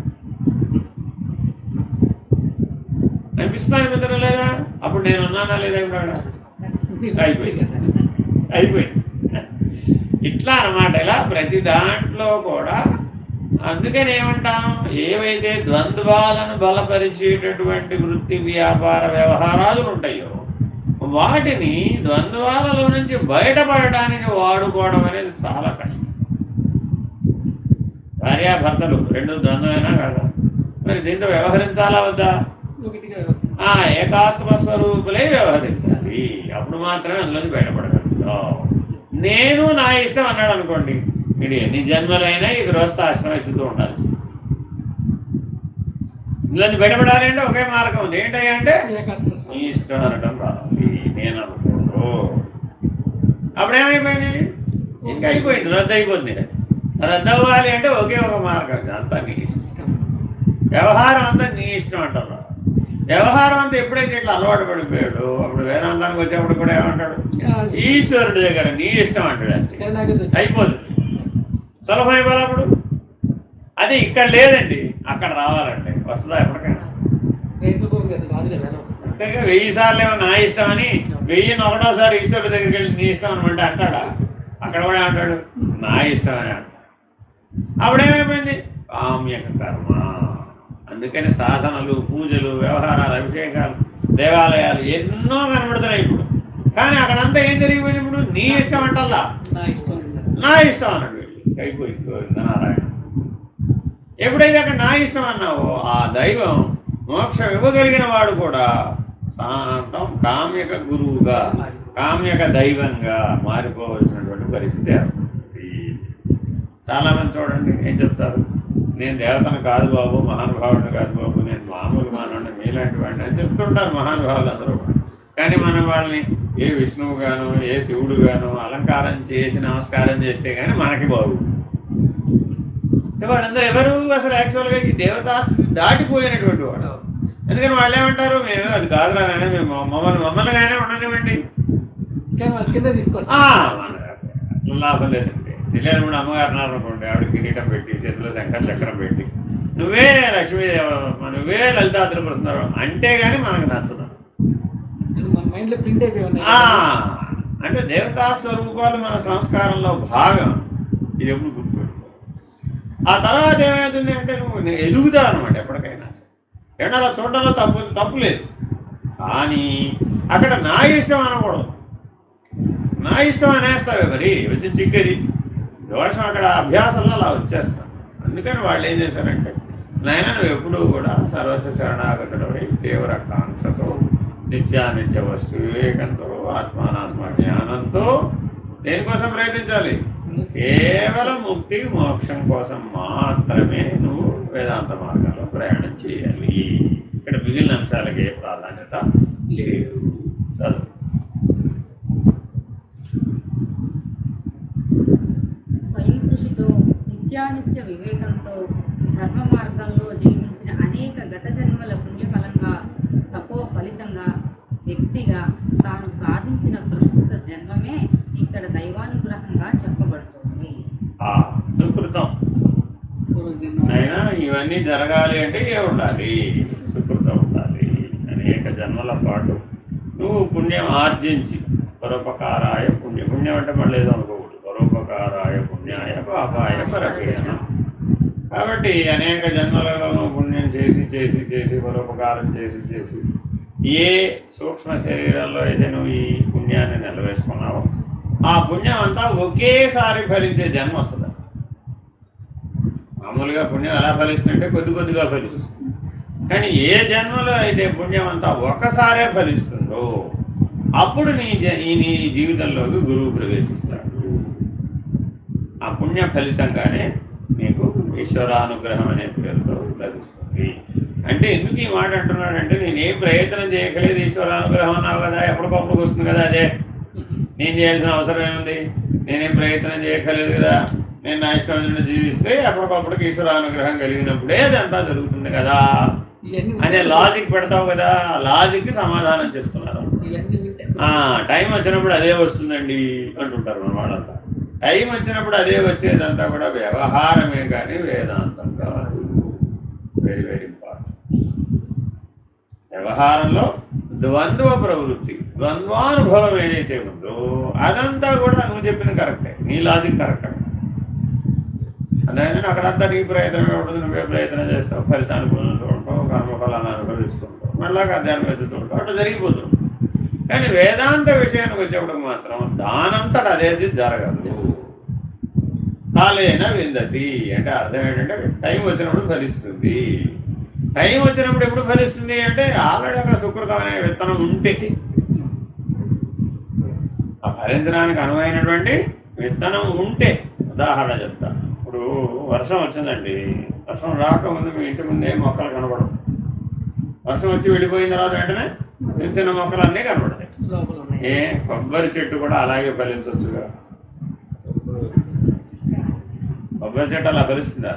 అనిపిస్తాను మిత్రులు లేదా? అప్పుడు నేను ఉన్నానా లేదా? అయిపోయింది. ఇట్లా అన్నమాట. ఇలా ప్రతి దాంట్లో కూడా అందుకని ఏమంటాం, ఏవైతే ద్వంద్వాలను బలపరిచేటటువంటి వృత్తి వ్యాపార వ్యవహారాలు ఉంటాయో వాటిని ద్వంద్వాలలో నుంచి బయటపడడానికి వాడుకోవడం అనేది చాలా కష్టం. భార్యాభర్తలు రెండు ద్వంద్వమైనా కదా, మరి దీంతో వ్యవహరించాలా వద్దా? ఏకాత్మ స్వరూపులే వ్యవహరించాలి. అప్పుడు మాత్రమే అందులోంచి బయటపడగలుగుతాం. నేను నా ఇష్టం అన్నాడు అనుకోండి, మీరు ఎన్ని జన్మలైనా ఈ గృహస్థాశ్రమం ఎత్తుతూ ఉండాలి. ఇందులోంచి బయటపడాలి అంటే ఒకే మార్గం ఉంది. ఏంటంటే నీ ఇష్టం అనడం రావాలి, నేను అనుకోను. అప్పుడేమైపోయింది? ఇంకా అయిపోయింది, రద్దు అయిపోయింది. రద్దు అవ్వాలి అంటే ఒకే ఒక మార్గం, అంతా నీ ఇష్టం. వ్యవహారం అంతా నీ ఇష్టం అంటారు. వ్యవహారం అంతా ఎప్పుడైతే ఇట్లా అలవాటు పడిపోయాడు, అప్పుడు వేదాంతానికి వచ్చేప్పుడు కూడా ఏమంటాడు? ఈశ్వరుడి దగ్గర నీ ఇష్టం అంటాడు. అయిపోతుంది, సులభమైపోవాలి. అప్పుడు అది ఇక్కడ లేదండి, అక్కడ రావాలండి. వస్తుందా ఎప్పటికైనా? అంతేగా 1000 సార్లు ఏమో నా ఇష్టం అని 1001సారి ఈశ్వరుడి దగ్గరికి వెళ్ళి నీ ఇష్టం అనమంటే అంటాడా? అక్కడ కూడా అంటాడు నా ఇష్టం అని అంటాడు. అప్పుడేమైపోయింది? కామ్యక కర్మ. అందుకని సాధనలు, పూజలు, వ్యవహారాలు, అభిషేకాలు, దేవాలయాలు ఎన్నో కనబడుతున్నాయి ఇప్పుడు. కానీ అక్కడంతా ఏం జరిగిపోయింది? ఇప్పుడు నీ ఇష్టం అంటల్లా, నా ఇష్టం అన్నాడు. అయిపోయింది నారాయణ. ఎప్పుడైతే అక్కడ నా ఇష్టం అన్నావో ఆ దైవం మోక్షం ఇవ్వగలిగిన వాడు కూడా శాంతం కామ్యక గురువుగా, కామ్యక దైవంగా మారిపోవలసినటువంటి పరిస్థితి ఏర్పడుతుంది. చాలామంది చూడండి ఏం చెప్తారు, నేను దేవతను కాదు బాబు, మహానుభావుడిని కాదు బాబు, నేను మామూలు మానవుడిని, మీలాంటి వాడిని అని చెప్తుంటారు మహానుభావులు అందరూ. కానీ మనం వాళ్ళని ఏ విష్ణువు గాను ఏ శివుడు గాను అలంకారం చేసి నమస్కారం చేస్తే కానీ మనకి బాగు. వాళ్ళందరూ ఎవరు అసలు యాక్చువల్గా ఈ దేవతాస్థితి దాటిపోయినటువంటి వాడు. ఎందుకని వాళ్ళు ఏమంటారు, మేము అది కాదురా కానీ మేము మమ్మల్ని కానీ ఉండనివ్వండి, కింద తీసుకొస్తా లాభం లేదండి. తెలియని కూడా అమ్మగారు అనుకోండి, ఆవిడ కిరీటం పెట్టి చేతిలో శంకర చక్రం పెట్టి నువ్వే లక్ష్మీదేవ, నువ్వే లలితా త్రిపురస్తున్నారు అంటే కానీ మనకు నచ్చదు. అంటే దేవతా స్వరూపాలు మన సంస్కారంలో భాగం. ఇది ఎప్పుడు గుర్తుపెట్టుకో. ఆ తర్వాత ఏమవుతుంది అంటే నువ్వు ఎదుగుతావు అనమాట. ఎప్పటికైనా ఏమన్నా అలా చూడడంలో తప్పు లేదు. కానీ అక్కడ నా ఇష్టం అనకూడదు. నా ఇష్టం అనేస్తావే మరి వచ్చి చిక్కేది దోషం. అక్కడ అభ్యాసంలో అలా వచ్చేస్తాం. అందుకని వాళ్ళు ఏం చేశారంటే, నాయన నువ్వు ఎప్పుడూ కూడా సర్వస్వ శరణాగతుడై తీవ్ర కాంక్షతో, నిత్యానిత్య వస్తు వివేకంతో, ఆత్మానాత్మ జ్ఞానంతో దేనికోసం ప్రయత్నించాలి? కేవలం ముక్తి మోక్షం కోసం మాత్రమే నువ్వు వేదాంత మార్గంలో ప్రయాణం చేయాలి. ఇక్కడ మిగిలిన అంశాలకి ఏ ప్రాధాన్యత లేదు. చదువు. స్వయం కృషితో నిత్యానిత్య వివేకంతో ధర్మ మార్గంలో జీవించిన అనేక గత జన్మల పుణ్యఫలంగా తపో ఫలితంగా వ్యక్తిగా తాను సాధించిన ప్రస్తుత జన్మమే ఇక్కడ దైవానుగ్రహంగా చెప్పబడుతుంది. సుకృతం అయినా ఇవన్నీ జరగాలి అంటే ఏ ఉండాలి? సుకృతం ఉండాలి. అనేక జన్మల పాటు నువ్వు పుణ్యం ఆర్జించి పరోపకారాయ పుణ్యం, పుణ్యం అంటే మళ్ళీ ఏదో అనుకోకూడదు, పరోపకారాయ పుణ్యాయ పాపాయ పరపీడనం. కాబట్టి అనేక జన్మలలో పుణ్యం చేసి చేసి చేసి పరోపకారం చేసి చేసి ఏ సూక్ష్మ శరీరంలో అయితే నువ్వు ఈ పుణ్యాన్ని నిలవేసుకున్నావో ఆ పుణ్యం అంతా ఒకేసారి ఫలించే జన్మ వస్తుంది. మామూలుగా పుణ్యం ఎలా ఫలిస్తుందంటే కొద్ది కొద్దిగా ఫలిస్తుంది. కానీ ఏ జన్మలో అయితే పుణ్యం అంతా ఒకసారే ఫలిస్తుందో అప్పుడు నీ జీవితంలోకి గురువు ప్రవేశిస్తాడు. ఆ పుణ్య ఫలితంగానే నీకు ఈశ్వరానుగ్రహం అనే పేరుతో లభిస్తుంది. అంటే ఎందుకు ఈ మాట అంటున్నాడంటే నేనేం ప్రయత్నం చేయగలేదు, ఈశ్వరానుగ్రహం అన్నావు కదా, ఎప్పటికప్పుడు వస్తుంది కదా, అదే నేను చేయాల్సిన అవసరం ఏముంది, నేనేం ప్రయత్నం చేయగలేదు కదా, నేను నా ఇష్టమైన జీవిస్తే ఎప్పటికప్పుడు ఈశ్వరానుగ్రహం కలిగినప్పుడే అదంతా జరుగుతుంది కదా అనే లాజిక్ పెడతావు కదా. లాజిక్కి సమాధానం చెప్తున్నారు. టైం వచ్చినప్పుడు అదే వస్తుందండి అంటుంటారు మన వాళ్ళంతా. టైం వచ్చినప్పుడు అదే వచ్చేదంతా కూడా వ్యవహారమే కానీ వేదాంతం కాదు. Very very important. వ్యవహారంలో ద్వంద్వ ప్రవృత్తి, ద్వంద్వానుభవం ఏదైతే ఉందో అదంతా కూడా నువ్వు చెప్పిన కరెక్టే, నీ లాజిక్ కరెక్ట్. అదే అక్కడంతా నీ ప్రయత్నమే ఉంటుంది, నువ్వే ప్రయత్నం చేస్తావు, ఫలితాన్ని పొందుతూ ఉంటావు, కర్మఫలాన్ని అనుభవిస్తుంటావు, మళ్ళా అధ్యాత్మం ఎత్తుతుంటావు, అట్లా జరిగిపోతుంది. కానీ వేదాంత విషయానికి వచ్చేప్పుడు మాత్రం దానంతట అదేది జరగదు. కాలేన విందతి అంటే అర్థం ఏంటంటే టైం వచ్చినప్పుడు ఫలిస్తుంది. టైం వచ్చినప్పుడు ఎప్పుడు ఫలిస్తుంది అంటే ఆల్రెడీ అక్కడ సుకృతం అనే విత్తనం ఉంటే, ఆ ఫలించడానికి అనువైనటువంటి విత్తనం ఉంటే. ఉదాహరణ చెప్తా. ఇప్పుడు వర్షం వచ్చిందండి, వర్షం రాకముందు మీ ఇంటి ముందే మొక్కలు కనపడవు. వర్షం వచ్చి వెళ్ళిపోయిన తర్వాత వెంటనే చిన్న చిన్న మొక్కలు అన్నీ కనపడతాయి. కొబ్బరి చెట్టు కూడా అలాగే ఫలించవచ్చుగా. కొబ్బరి చెట్టు అలా ఫలిస్తుందా?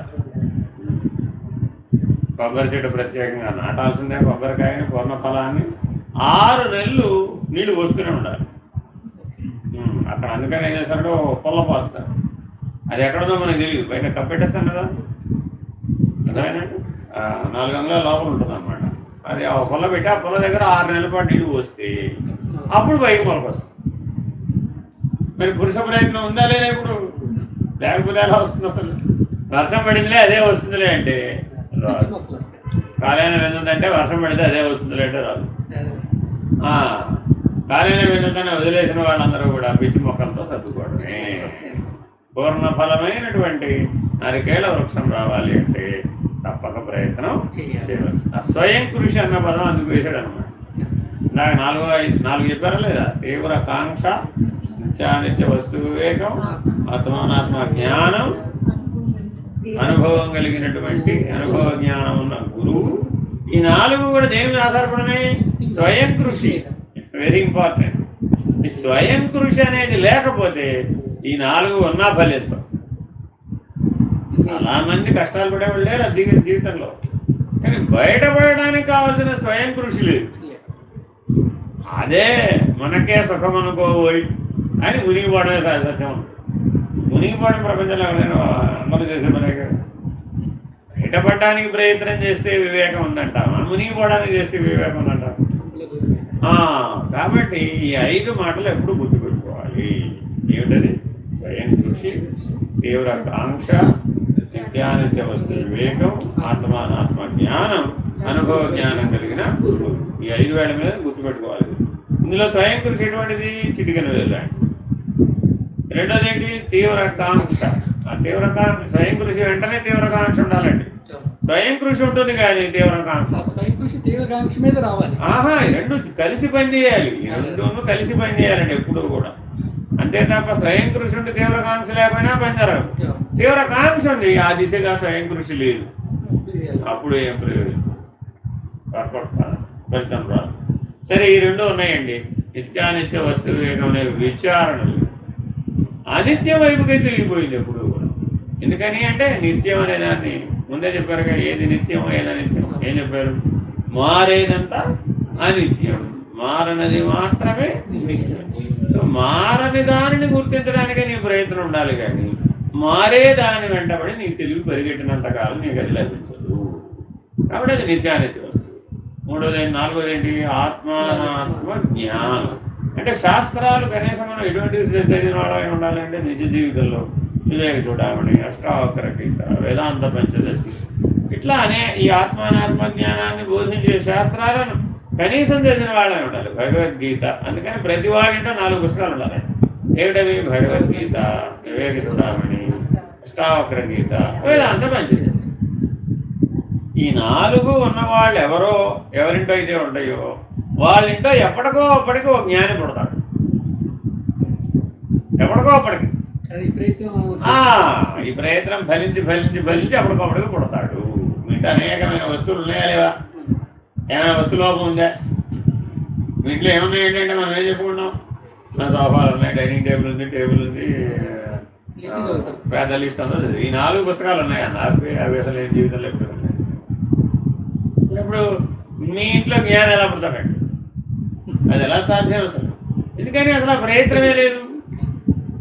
కొబ్బరి చెట్టు ప్రత్యేకంగా నాటాల్సిందే. కొబ్బరికాయని పూర్ణ ఫలాన్ని 6 నెలలు నీళ్ళు పోస్తూనే ఉండాలి అక్కడ. అందుకని ఏం చేస్తారంటే పొల్ల పోస్తారు. అది ఎక్కడదో మనకు తెలియదు, బయట కప్పెట్టేస్తాం కదా, అదేనండి 4 అంగుళాల లోపల ఉంటుంది అన్నమాట. అది ఆ పొల్ల పెట్టి ఆ పొల దగ్గర 6 నెలల పాటు నీళ్ళు పోస్తే అప్పుడు బయట మొలక వస్తుంది. మరి పురుష ప్రయత్నం ఉందా లేదా? ఇప్పుడు లేకపోతే ఎలా వస్తుంది? అసలు వర్షం పడిందిలే అదే వస్తుందిలే అంటే రాదు. కాలేన విందంటే వర్షం పడితే అదే వస్తుందిలే అంటే రాదు. కాలేన విందంతానే వదిలేసిన వాళ్ళందరూ కూడా పిచ్చి మొక్కలతో సర్దుకోవడమే. పూర్ణ ఫలమైనటువంటి నారికేళ వృక్షం రావాలి అంటే తప్పక ప్రయత్నం చేయవచ్చు. ఆ స్వయం కృషి అన్న పదం అందుకు వేసాడు అనమాట. నాకు 4 చెప్పారా లేదా? తీవ్ర కాంక్ష, నిత్యానిత్య వస్తు వివేకం, ఆత్మానాత్మ జ్ఞానం, అనుభవం కలిగినటువంటి అనుభవ జ్ఞానం ఉన్న గురువు. ఈ 4 కూడా దేని మీద ఆధారపడినాయి? స్వయం కృషి. Very important. ఈ స్వయం కృషి అనేది లేకపోతే ఈ 4 ఉన్నా ఫలించవు. చాలా మంది కష్టాలు పడేవాళ్ళు లేరు జీవితంలో, కానీ బయటపడడానికి కావాల్సిన స్వయం కృషి లేదు. అదే మనకే సుఖం అనుకోబోయి అని మునిగిపోవడమే సత్యం. మునిగిపోవడం ప్రపంచంలో ఎవరైనా అమలు చేసే పనే కదా. బయటపడడానికి ప్రయత్నం చేస్తే వివేకం ఉందంటామా, మునిగిపోవడానికి చేస్తే వివేకం ఉందంటామా? కాబట్టి ఈ 5 మాటలు ఎప్పుడు గుర్తుపెట్టుకోవాలి. ఏమిటది? స్వయం కృషి, తీవ్ర కాంక్ష, నిత్యానిత్య వస్తు వివేకం, ఆత్మానాత్మ జ్ఞానం, అనుభవ జ్ఞానం కలిగిన గురువు. ఈ 5 వేల మీద గుర్తుపెట్టుకోవాలి. ఇందులో స్వయం కృషి ఎటువంటిది? చిటికెన వెళ్ళండి. రెండోది ఏంటి? తీవ్ర కాంక్ష. ఆ తీవ్ర స్వయం కృషి వెంటనే తీవ్ర కాంక్ష ఉండాలండి. స్వయం కృషి ఉంటుంది కానీ తీవ్ర కాంక్ష, స్వయం కృషి తీవ్ర కాంక్ష మీద రావాలి. ఈ 2 కలిసి పనిచేయాలి. ఈ 2 కలిసి పనిచేయాలండి ఎప్పుడు కూడా. అంతే తప్ప స్వయం కృషి ఉండి తీవ్రకాంక్ష లేకపోయినా పని జరగదు. తీవ్రకాంక్ష ఉంది, ఆ దిశగా స్వయం కృషి లేదు, అప్పుడు ఏం ప్రయోజనం, ఫలితం రాదు. సరే, ఈ రెండు ఉన్నాయండి, నిత్యానిత్య వస్తు వివేకం అనే విచారణలు. అనిత్యం వైపుకే తిరిగిపోయింది ఎప్పుడు కూడా. ఎందుకని అంటే నిత్యం అనే దాన్ని ముందే చెప్పారుగా, ఏది నిత్యం ఏది అనిత్యం. ఏం చెప్పారు? మారేదంతా అనిత్యం, మారనది మాత్రమే నిత్యం. మారని దానిని గుర్తించడానికే నీ ప్రయత్నం ఉండాలి, కానీ మారే దాని వెంటబడి నీ తెలివి పరిగెట్టినంత కాలం నీకు అది లభించదు. కాబట్టి అది నిత్యానిత్య వస్తువు. మూడోది, నాలుగోది ఏంటి? ఆత్మానాత్మ జ్ఞానం. అంటే శాస్త్రాలు కనీసం మనం ఎటువంటి చదివిన వాళ్ళే ఉండాలంటే నిజ జీవితంలో వివేక చూడమని, అష్టావకర గీత, వేదాంత పంచదశి, ఇట్లా అనే ఈ ఆత్మానాత్మ జ్ఞానాన్ని బోధించే శాస్త్రాలను కనీసం తెలిసిన వాళ్ళే ఉండాలి. భగవద్గీత, అందుకని ప్రతి వాడింటో 4 పుస్తకాలు ఉండాలి. ఏమిటవి? భగవద్గీత, వివేక చూడమని, అష్టావకర గీత, వేదాంత పంచదశి. ఈ 4 ఉన్నవాళ్ళు ఎవరో ఎవరింటో అయితే ఉంటాయో వాళ్ళింటో ఎప్పటికో అప్పటికి ఒక జ్ఞాని పుడతాడు. ఎప్పటికో అప్పటికి ఈ ప్రయత్నం ఫలించి ఫలించి ఫలించి అప్పటికప్పటికి పుడతాడు. మీకు అనేకమైన వస్తువులు ఉన్నాయా లేవా? ఏమైనా వస్తులోపం ఉందా? మీ ఇంట్లో ఏమన్నా ఏంటంటే మనం ఏం చెప్పుకున్నాం? నా సోఫాలు ఉన్నాయి, డైనింగ్ టేబుల్ ఉంది, టేబుల్ ఉంది, పేద లిస్ట్ ఉందో. ఈ 4 పుస్తకాలు ఉన్నాయి అన్నారు, అవి అసలు ఏం జీవితంలో ఎప్పుడు ఉన్నాయి. ఇప్పుడు మీ ఇంట్లో జ్ఞానం ఎలా పుడతాడండి? అది ఎలా సాధ్యం అసలు? ఎందుకని అసలు ఆ ప్రయత్నమే లేదు,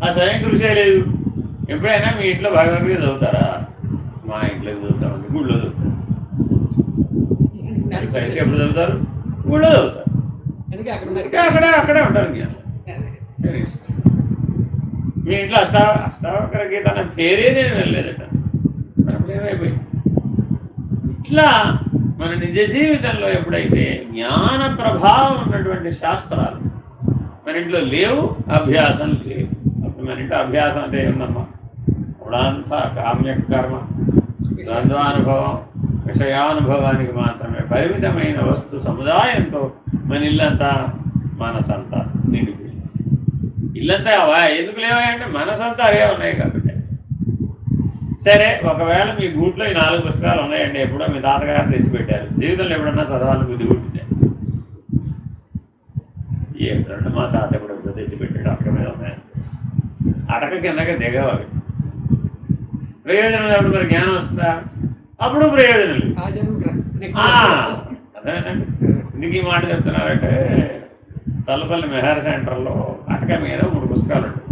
ఆ స్వయం కృషే లేదు. ఎప్పుడైనా మీ ఇంట్లో భగవద్గీత చదువుతారా? మా ఇంట్లో చదువుతామండి, గుళ్ళో చదువుతారు. ఎప్పుడు చదువుతారు? గుళ్ళో చదువుతారు. అక్కడే ఉంటారు జ్ఞానం. మీ ఇంట్లో అష్టావకర గీత అన్న పేరే నేను వెళ్ళలేదట, ఏమైపోయింది. ఇట్లా మన నిజ జీవితంలో ఎప్పుడైతే జ్ఞాన ప్రభావం ఉన్నటువంటి శాస్త్రాలు మన ఇంట్లో లేవు, అభ్యాసం లేవు. అప్పుడు మన ఇంట్లో అభ్యాసం అంటే ఏముందమ్మా? ఇప్పుడంతా కామ్యకర్మ, ద్వంద్వానుభవం, విషయానుభవానికి మాత్రమే పరిమితమైన వస్తు సముదాయంతో మన ఇల్లంతా మనసంతా నిండిపోయింది. ఇల్లంతా ఎందుకు లేవా అంటే మనసంతా అవే ఉన్నాయి కాబట్టి. సరే, ఒకవేళ మీ గూట్లో ఈ 4 పుస్తకాలు ఉన్నాయండి, ఎప్పుడో మీ తాతగారు తెచ్చిపెట్టారు, జీవితంలో ఎప్పుడన్నా చదవాలని బుద్ధి పుట్టింది? ఏమిటంటే మా తాత ఎప్పుడెప్పుడు తెచ్చిపెట్టాడు, అక్కడ మీద ఉన్నాయి. అటక కిందకి దిగవాలి. ప్రయోజనం ఎప్పుడు మరి జ్ఞానం వస్తుందా? అప్పుడు ప్రయోజనం లేదు. అదేనండి, ఎందుకు ఈ మాట చెప్తున్నారంటే, చల్లపల్లి మెహర్ సెంటర్లో అటక మీద 3 పుస్తకాలు ఉంటాయి.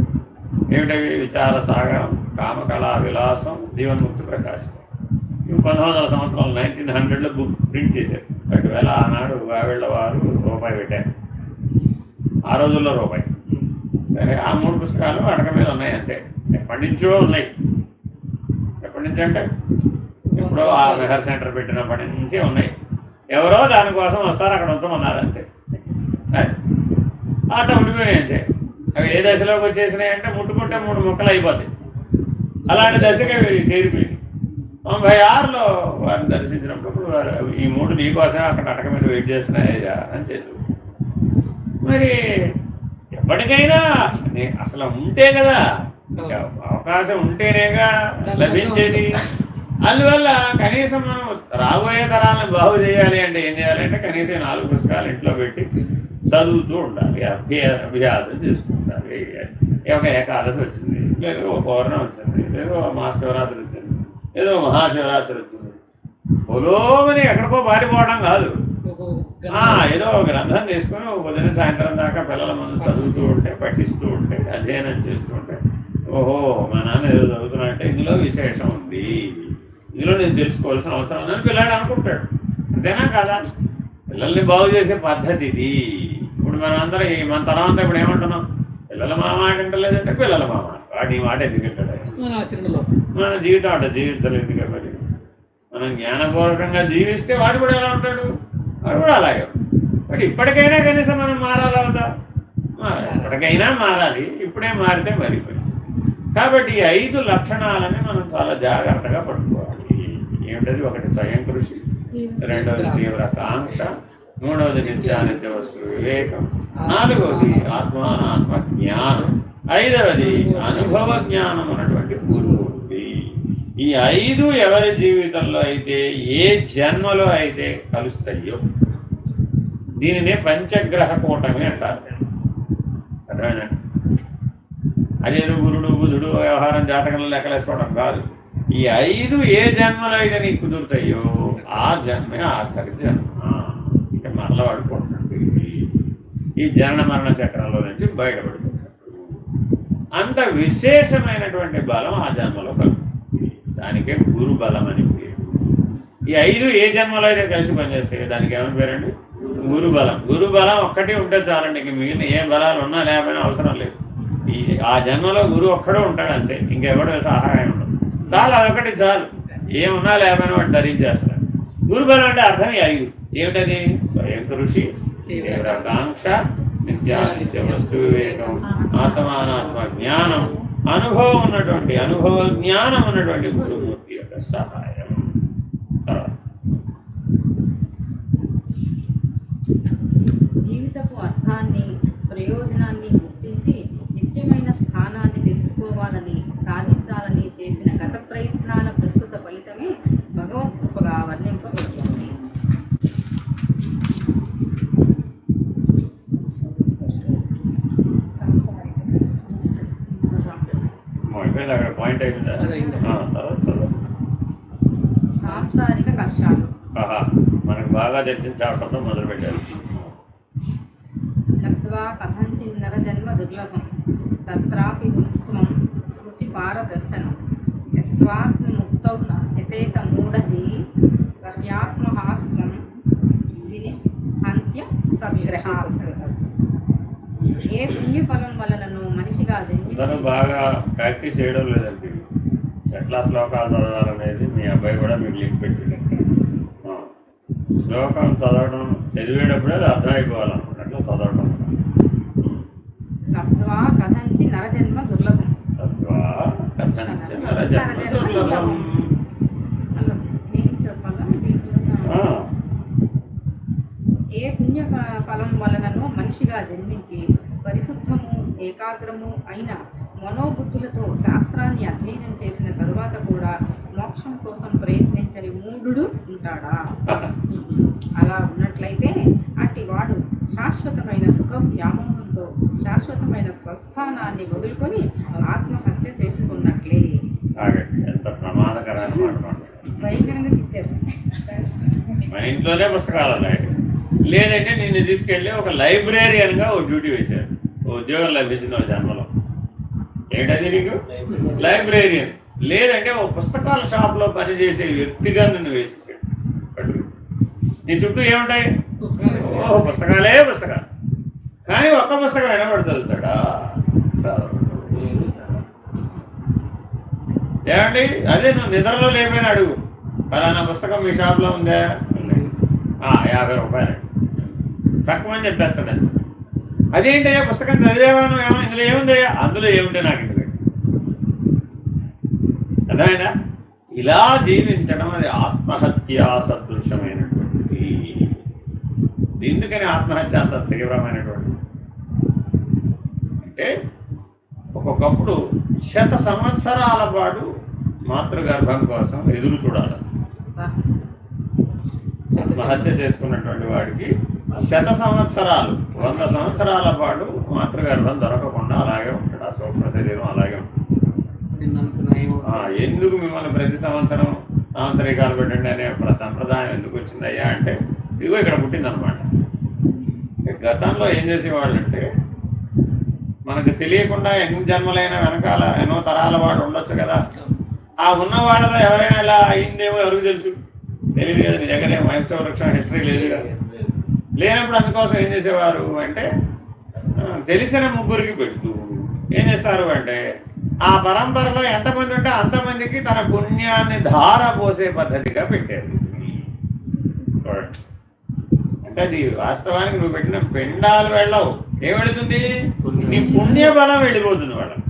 ఏమిటవి? విచార సాగరం, కామకళా విలాసం, జీవన్ముక్తి ప్రకాశం. ఇవి 1900 సంవత్సరాలు 1900లో బుక్ ప్రింట్ చేశారు. 2000 ఆనాడు వావిళ్ళ వారు రూపాయి పెట్టారు, ఆ రోజుల్లో రూపాయి. సరే, ఆ 3 పుస్తకాలు అటక మీద ఉన్నాయి అంతే. ఎప్పటి నుంచో ఉన్నాయి. ఎప్పటి నుంచి అంటే ఎప్పుడో ఆ మెహర్ సెంటర్ పెట్టినప్పటి నుంచే ఉన్నాయి. ఎవరో దానికోసం వస్తారు, అక్కడ ఉంచమన్నారు అంతే. ఆట ఉండిపోయినాయి అంతే. అవి ఏ దశలోకి వచ్చేసినాయి అంటే ముట్టుకుంటే 3 ముక్కలు అయిపోతాయి. అలాంటి దశగా చేరిపోయింది. 96లో వారిని దర్శించినప్పుడు ఈ 3 నీకోసమే అక్కడ అటక మీద వెయిట్ చేస్తున్నాయా అని చెప్పి, మరి ఎప్పటికైనా అసలు ఉంటే కదా, అవకాశం ఉంటేనేగా లభించేది. అందువల్ల కనీసం మనం రాబోయే తరాలను బాగు చేయాలి అంటే ఏం చేయాలంటే కనీసం 4 పుస్తకాలు ఇంట్లో పెట్టి చదువుతూ ఉండాలి, అభ్యాసం చేసుకుంటాలి. ఒక ఏకాదశి వచ్చింది, లేదో ఒక పౌర్ణం వచ్చింది, లేదో మహాశివరాత్రి వచ్చింది, ఏదో మహాశివరాత్రి వచ్చింది, పొలోమని ఎక్కడికో పారిపోవడం కాదు. ఏదో ఒక గ్రంథం తీసుకొని ఉదయం సాయంత్రం దాకా పిల్లల ముందు చదువుతూ ఉంటే, పఠిస్తూ ఉంటే, అధ్యయనం చేస్తూ ఉంటే, ఓహో మా నాన్న ఏదో చదువుతున్నా అంటే ఇందులో విశేషం ఉంది, ఇందులో నేను తెలుసుకోవాల్సిన అవసరం ఉందని పిల్లాడు అనుకుంటాడు. అంతేనా కాదా? పిల్లల్ని బాగు చేసే పద్ధతి ఇది. ఇప్పుడు మనం అందరం మన తర్వాత ఇప్పుడు ఏమంటున్నాం? పిల్లల మా మాట వింటలేదంటే పిల్లల మా మాట, వాడు ఈ మాట ఎందుకు వింటాడు? మన జీవితం అట్లా జీవించలేదు కాబట్టి మనం జ్ఞానపూర్వకంగా జీవిస్తే వాడు కూడా ఎలా ఉంటాడు? వాడు కూడా అలాగే. బట్ ఇప్పటికైనా కనీసం మనం మారాలా అవుతా? మారాలి. ఇప్పటికైనా మారాలి. ఇప్పుడే మారితే మరిపోయింది. కాబట్టి ఈ 5 లక్షణాలని మనం చాలా జాగ్రత్తగా పట్టుకోవాలి. ఏమిటది? ఒకటి స్వయం కృషి, రెండవది తీవ్ర కాంక్ష, మూడవది నిత్యానిత్య వస్తు వివేకం, నాలుగవది ఆత్మానాత్మ జ్ఞానం, ఐదవది అనుభవ జ్ఞానం అన్నటువంటి గురువు ఉంది. ఈ 5 ఎవరి జీవితంలో అయితే ఏ జన్మలో అయితే కలుస్తాయో దీనినే పంచగ్రహ కూటమి అంటారు. అర్థమైనా? అదేదో గురుడు బుధుడు వ్యవహారం జాతకంలో లెక్కలేసుకోవడం కాదు. ఈ 5 ఏ జన్మలో అయితే నీకు కుదురుతాయో ఆ జన్మే ఆఖరి జన్మ. అంటే మరల పడుకుంటుంది, ఈ జనన మరణ చక్రంలో నుంచి బయటపడిపోతాడు. అంత విశేషమైనటువంటి బలం ఆ జన్మలో కలుగుతుంది. దానికే గురు బలం అని పేరు. ఈ 5 ఏ జన్మలో అయితే కలిసి పనిచేస్తాయో దానికి ఏమని పేరండి? గురు బలం. గురు బలం ఒక్కటి ఉంటే చాలండి, ఇంక మిగిలిన ఏ బలాలు ఉన్నా లేకపోయినా అవసరం లేదు. ఆ జన్మలో గురువు ఒక్కడే ఉంటాడు అంతే, ఇంకెవడో సహాయం ఉండదు. చాలు, అదొకటి చాలు. ఏమున్నా లేకపోయినా వాడు ధరించేస్తాడు. గురుబలం అంటే అర్థం 5. ఏమిటది? స్వయం కృషి, తీవ్రాకాంక్ష, నిత్యానిత్య వస్తు వివేకం, ఆత్మానాత్మ జ్ఞానం, అనుభవం ఉన్నటువంటి అనుభవ జ్ఞానం ఉన్నటువంటి గురుమూర్తి యొక్క సహాయం. జీవితపు అర్థాన్ని, ప్రయోజనాన్ని గుర్తించి నిత్యమైన స్థానాన్ని తెలుసుకోవాలని, సాధించాలని చేసిన గత ప్రయత్నాల ప్రస్తుత ఫలితమే భగవద్కృపగా వర్ణింపబడుతుంది. పాయింట్ అయిపోయిందా? సాంసారిక కష్టాలు మనకు బాగా చర్చించడంతో మొదలుపెట్టారు. లబ్ధ్వా కథంచిన్నర జన్మ దుర్లభం తత్రాపి పుంస్వం స్మృతి పారదర్శనం యస్వాత్మముక్తౌ యతేత మూఢధీ సర్యాత్మహాస్వం వినిహంత్య సద్గ్రహాత్. ఏ పుణ్యఫలం వలనను మనిషిగా జన్మించి బాగా ప్రాక్టీస్ చేయడం లేదండి. ఎట్లా శ్లోకాలు చదవాలనేది మీ అబ్బాయి కూడా మీకు లింక్ పెట్టింది. శ్లోకం చదవడం చదివేటప్పుడే అది అర్థమైపోవాలన్నమాట. అట్లా చదవడం. లబ్ధ్వా కథంచి నరజన్మ దుర్లభం. లబ్ధ్వా కథంచి నరజన్మ దుర్లభం. నేను చెప్పాలా దీంట్లో? ఏ పుణ్య ఫలం వలనను మనిషిగా జన్మించి పరిశుద్ధము ఏకాగ్రము అయిన మనోబుద్ధులతో శాస్త్రాన్ని అధ్యయనం చేసిన తరువాత కూడా మోక్షం కోసం ప్రయత్నించని మూఢుడు ఉంటాడా? అలా ఉన్నట్లయితే అట్టి వాడు శాశ్వతమైన సుఖ వ్యామోహంతో శాశ్వతమైన స్వస్థానాన్ని వదులుకొని ఆత్మహత్య చేసుకున్నట్లే. ఎంత ప్రమాదకరమైన భయంకరంగా తిట్టారు. మన ఇంట్లోనే పుస్తకాలు ఉన్నాయి. లేదంటే నిన్ను తీసుకెళ్ళి ఒక లైబ్రేరియన్గా ఓ డ్యూటీ వేశారు. ఉద్యోగం లభించిన జన్మలో. ఏంటది నీకు? లైబ్రేరియన్. లేదంటే ఓ పుస్తకాల షాప్లో పనిచేసే వ్యక్తిగా నిన్ను వేసేసాడు. నీ చుట్టూ ఏముంటాయి? ఓ పుస్తకాలే పుస్తకాలు. కానీ ఒక్క పుస్తకం వినబడి చదువుతాడా? ఏమండి, అదే నువ్వు నిద్రలో లేకపోయినా అడుగు, ఫలానా పుస్తకం మీ షాప్లో ఉందా? 50 రూపాయలు తక్కువ అని చెప్పేస్తాడు. అదేంటయ్యా పుస్తకం చదివేవాను ఏమో, ఇందులో ఏముందయ్యా? అందులో ఏముంటే నాకు ఇందులో అర్థమైనా? ఇలా జీవించడం అది ఆత్మహత్యా సదృశమైనటువంటి. ఎందుకని ఆత్మహత్య అంత తీవ్రమైనటువంటి అంటే, ఒక్కొక్కప్పుడు 100 సంవత్సరాల పాటు మాతృగర్భం కోసం ఎదురు చూడాలి. ఆత్మహత్య చేసుకున్నటువంటి వాడికి 100 సంవత్సరాలు 100 సంవత్సరాల పాటు మాతృగర్భం దొరకకుండా అలాగే ఉంటాడు. ఆ సూక్ష్మ శరీరం అలాగే ఉంటుంది. ఎందుకు మిమ్మల్ని ప్రతి సంవత్సరం సంవత్సరీకాలు పెట్టండి అనే సంప్రదాయం ఎందుకు వచ్చిందయ్యా అంటే, ఇదిగో ఇక్కడ పుట్టిందనమాట. గతంలో ఏం చేసేవాళ్ళు అంటే, మనకు తెలియకుండా ఎన్ని జన్మలైన వెనకాల ఎన్నో తరాల వాడు ఉండొచ్చు కదా. ఆ ఉన్న వాళ్ళలో ఎవరైనా ఇలా అయిందేమో ఎవరికి తెలుసు? తెలియదు కదా. నీ దగ్గర వంశవృక్షం హిస్టరీ లేదు కదా. లేనప్పుడు అందుకోసం ఏం చేసేవారు అంటే, తెలిసిన ముగ్గురికి పెడుతూ ఏం చేస్తారు అంటే, ఆ పరంపరలో ఎంతమంది ఉంటే అంతమందికి తన పుణ్యాన్ని ధార పోసే పద్ధతిగా పెట్టారు. అంటే అది వాస్తవానికి నువ్వు పెట్టిన పిండాలు వెళ్ళవు. ఏం వెళుతుంది? నీ పుణ్య బలం వెళ్ళిపోతుంది వాళ్ళకి.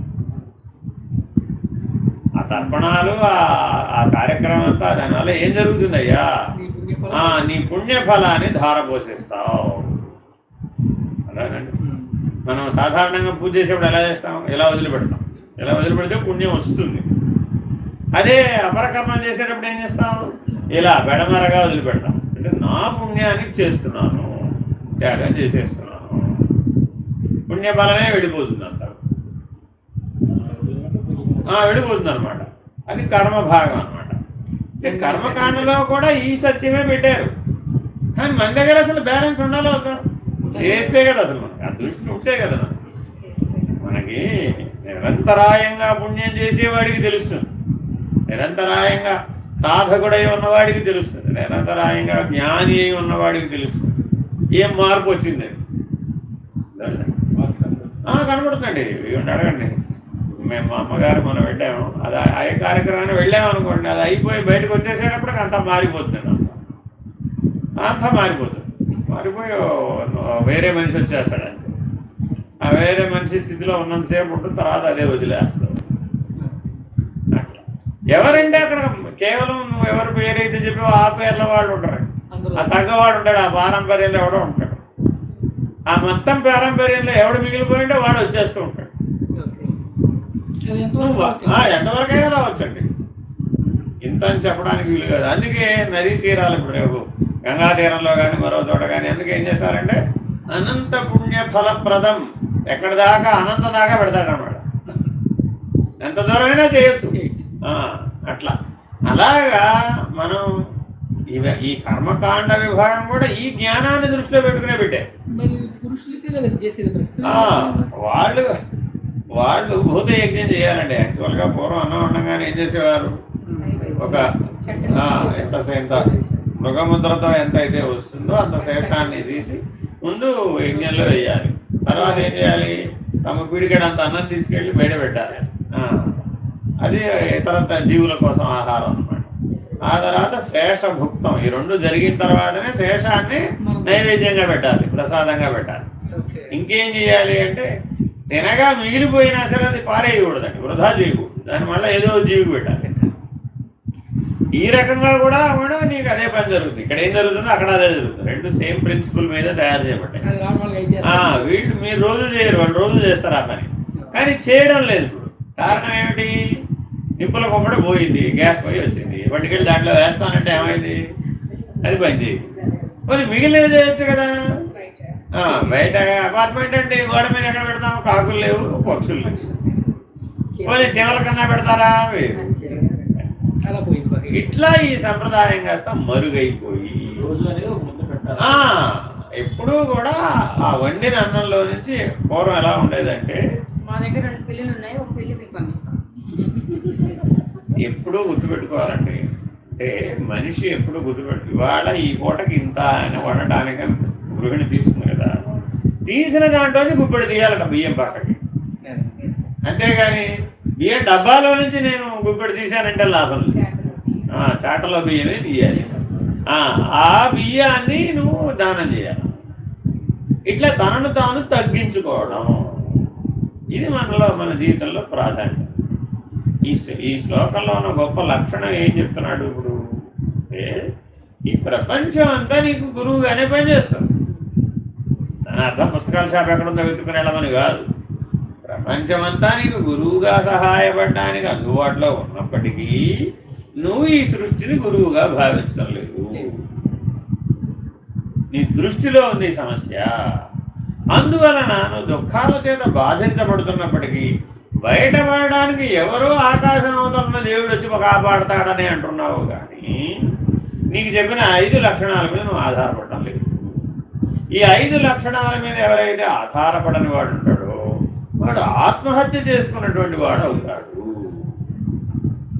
ఆ తర్పణాలు, ఆ కార్యక్రమం అంతా దానివల్ల ఏం జరుగుతుందయ్యా? నీ పుణ్యఫలాన్ని ధార పోసేస్తావు. అలానండి. మనం సాధారణంగా పూజ చేసేప్పుడు ఎలా చేస్తాం, ఎలా వదిలిపెడతాం, ఎలా వదిలిపెడితే పుణ్యం వస్తుంది. అదే అపరకర్మలు చేసేటప్పుడు ఏం చేస్తాం, ఇలా బెడమరగా వదిలిపెడతాం. అంటే నా పుణ్యానికి చేస్తున్నాను, త్యాగం చేసేస్తున్నాను, పుణ్యఫలమే వెళ్ళిపోతుంది అంటారు, వెళ్ళిపోతుంది అనమాట. అది కర్మ భాగం అనమాట. అంటే కర్మకాండలో కూడా ఈ సత్యమే పెట్టారు. కానీ మన దగ్గర అసలు బ్యాలెన్స్ ఉండాలి అవుతా, చేస్తే కదా అసలు మనకి ఆ దృష్టి ఉంటే కదా మనకి నిరంతరాయంగా పుణ్యం చేసేవాడికి తెలుస్తుంది, నిరంతరాయంగా సాధకుడై ఉన్నవాడికి తెలుస్తుంది, నిరంతరాయంగా జ్ఞాని అయి ఉన్నవాడికి తెలుస్తుంది ఏం మార్పు వచ్చిందని. కనబడుతుందండి. అడగండి, మేము మా అమ్మగారు మనం వెళ్ళాము, అది ఆ కార్యక్రమాన్ని వెళ్ళాము అనుకోండి, అది అయిపోయి బయటకు వచ్చేసేటప్పటికి అంతా మారిపోతుంది, అంతా మారిపోతుంది. మారిపోయి వేరే మనిషి వచ్చేస్తాడు. ఆ వేరే మనిషి స్థితిలో ఉన్నంతసేపు ఉంటుంది, తర్వాత అదే వదిలేస్తాడు. అట్లా ఎవరంటే అక్కడ కేవలం నువ్వు ఎవరు పేరైతే చెప్పావో ఆ పేర్ల వాళ్ళు ఉంటారు, ఆ తగ్గవాడు ఉంటాడు, ఆ పారంపర్యంలో ఎవడో ఉంటాడు, ఆ మొత్తం పారంపర్యంలో ఎవడు మిగిలిపోయింటే వాడు వచ్చేస్తూ ఉంటాడు. ఎంతవరకైనా రావచ్చండి, ఇంత అని చెప్పడానికి వీలు కాదు. అందుకే నదీ తీరాలు ఇప్పుడు రేపు గంగా తీరంలో కానీ మరో చోట కానీ అందుకే ఏం చేస్తారంటే అనంత పుణ్య ఫలప్రదం, ఎక్కడి దాకా అనంత దాకా పెడతాడు అన్నమాట. ఎంత దూరమైనా చేయొచ్చు. అట్లా అలాగా మనం ఈ కర్మకాండ విభాగం కూడా ఈ జ్ఞానాన్ని దృష్టిలో పెట్టుకునే పెట్టే. వాళ్ళు భూత యజ్ఞం చేయాలండి. యాక్చువల్గా పూర్వం అన్నం వండగానే ఏం చేసేవారు, ఒక ఎంత మృగముద్రతో ఎంత అయితే వస్తుందో అంత శేషాన్ని తీసి ముందు యజ్ఞంలో వేయాలి. తర్వాత ఏం చేయాలి, తమ పిడికెడంత అన్నం తీసుకెళ్ళి బయట పెట్టాలి. అది ఇతర జీవుల కోసం ఆహారం అన్నమాట. ఆ తర్వాత శేషభుక్తం, ఈ రెండు జరిగిన తర్వాతనే శేషాన్ని నైవేద్యంగా పెట్టాలి, ప్రసాదంగా పెట్టాలి. ఇంకేం చేయాలి అంటే తినగా మిగిలిపోయినా సరే అది పారేయకూడదండి, వృధా చేయకూడదు, దాని మళ్ళీ ఏదో జీవికి పెట్టాలి. ఈ రకంగా కూడా నీకు అదే పని జరుగుతుంది. ఇక్కడ ఏం జరుగుతుందో అక్కడ అదే జరుగుతుంది. రెండు సేమ్ ప్రిన్సిపల్ మీద తయారు చేయబడ్డాయి. వీళ్ళు మీరు రోజు చేయరు, వాళ్ళు రోజు చేస్తారు ఆ పని, కానీ చేయడం లేదు. ఇప్పుడు కారణం ఏమిటి, నిప్పుల కొమ్మడి పోయింది, గ్యాస్ పోయి వచ్చింది, పట్టుకెళ్ళి దాంట్లో వేస్తానంటే ఏమైంది, అది పని చేయదు. మరి మిగిలినవి చేయొచ్చు కదా. బయట అపార్ట్మెంట్ అంటే గోడ మీద ఎక్కడ పెడతాము, కాకులు లేవు, పక్షులు లేవు, పోనీ చెవుల కన్నా పెడతారా, ఇట్లా ఈ సంప్రదాయం కాస్త మరుగైపోయి ఎప్పుడూ కూడా ఆ వండిన అన్నంలో నుంచి పూర్వం ఎలా ఉండేదంటే, మా దగ్గర 2 పిల్లలు ఉన్నాయి, ఒక పిల్లి మీకు పంపిస్తాం. ఎప్పుడూ గుర్తుపెట్టుకోవాలండి. అంటే మనిషి ఎప్పుడు గుర్తుపెట్టు, ఇవాళ ఈ పూటకి ఇంత అని వండటానికి గృహిణి తీసుకుంది కదా, తీసిన దాంట్లోనే గుప్పెడు తీయాలట బియ్యం పక్కకి. అంతేగాని బియ్యం డబ్బాలో నుంచి నేను గుప్పెడు తీశానంటే లాభం లేదు, చాటలో బియ్యమే తీయాలి. ఆ బియ్యాన్ని నువ్వు దానం చేయాలి. ఇట్లా తనను తాను తగ్గించుకోవడం, ఇది మన జీవితంలో ప్రాధాన్యత. ఈ శ్లోకంలో ఉన్న గొప్ప లక్షణం ఏం చెప్తున్నాడు ఇప్పుడు అంటే, ఈ ప్రపంచం అంతా నీకు గురువుగానే పనిచేస్తుంది. దాని అర్థం పుస్తకాల షాప్ ఎక్కడుందో వెతుకుని వెళ్ళమని కాదు. ప్రపంచం అంతా నీకు గురువుగా సహాయపడడానికి అందుబాటులో ఉన్నప్పటికీ నువ్వు ఈ సృష్టిని గురువుగా భావించడం లేదు. నీ దృష్టిలో ఉంది సమస్య. అందువలన నువ్వు దుఃఖాల చేత బాధించబడుతున్నప్పటికీ బయటపడడానికి ఎవరో ఆకాశం అవుతున్న దేవుడు వచ్చి కాపాడతాడని అంటున్నావు, కానీ నీకు చెప్పిన 5 లక్షణాల మీద నువ్వు ఆధారపడటం లేదు. ఈ 5 లక్షణాల మీద ఎవరైతే ఆధారపడని వాడు ఉంటాడో వాడు ఆత్మహత్య చేసుకున్నటువంటి వాడు అవుతాడు.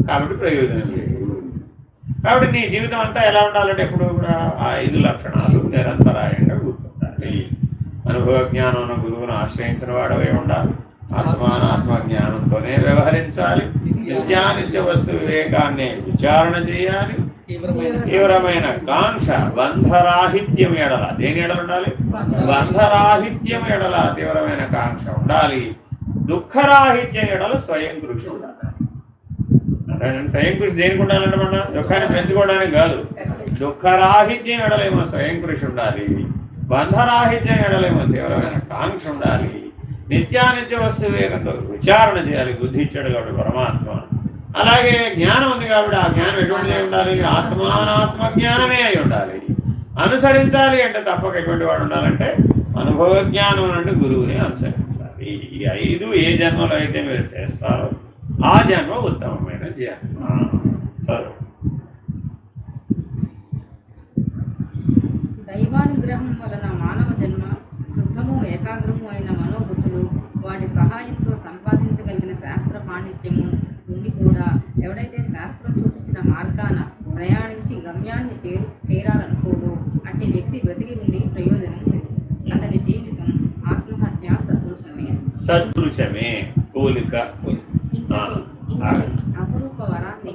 కాబట్టి ప్రయోజనం లేదు. కాబట్టి నీ జీవితం అంతా ఎలా ఉండాలంటే ఎప్పుడు కూడా ఆ 5 లక్షణాలు నిరంతరాయంగా గుర్తుండాలి. అనుభవ జ్ఞానం గురువును ఆశ్రయించిన వాడవే ఉండాలి. ఆత్మజ్ఞానంతోనే వ్యవహరించాలి. నిత్యానిత్య వస్తు వివేకాన్ని విచారణ చేయాలి. తీవ్రమైన కాంక్ష బంధరాహిత్యం ఎడల, దేని ఎడల ఉండాలి, బంధరాహిత్యం ఎడల తీవ్రమైన కాంక్ష ఉండాలి. దుఃఖరాహిత్యం ఎడల స్వయం కృషి ఉండాలి. స్వయం కృషి దేనికి ఉండాలంటే మన దుఃఖాన్ని పెంచుకోవడానికి కాదు. దుఃఖరాహిత్యం ఎడలేమో స్వయం కృషి ఉండాలి, బంధరాహిత్యం ఎడలేమో తీవ్రమైన కాంక్ష ఉండాలి. నిత్యానిత్య వస్తు వివేకంతో విచారణ చేయాలి. బుద్ధి ఇచ్చాడు కాబట్టి పరమాత్మ. అలాగే జ్ఞానం ఉంది కాబట్టి ఆ జ్ఞానం ఎటువంటిది అయి ఉండాలి? ఆత్మానాత్మ జ్ఞానమే అయి ఉండాలి. అనుసరించాలి అంటే తప్పక ఎటువంటి వాడు ఉండాలంటే అనుభవ జ్ఞానం అంటే గురువుని అనుసరించాలి. ఈ 5 ఏ జన్మలో అయితే మీరు చేస్తారో ఆ జన్మ ఉత్తమమైన జన్మ. చదువు. దైవానుగ్రహం వలన మానవ జన్మ శుద్ధము ఏకాగ్రము అయిన మనోబుద్ధులు వాటి సహాయంతో సంపాదించగలిగిన శాస్త్ర పాండిత్యము ఉండి కూడా ఎవడైతే శాస్త్రం చూపించిన మార్గాన ప్రయాణించి గమ్యాన్ని చేరాలనుకోడో అట్టి వ్యక్తి బ్రతికి ఉండి ప్రయోజనం లేదు. అతని జీవితం ఆత్మహత్య సదృశమే పోలిక. అపరూప వరాన్ని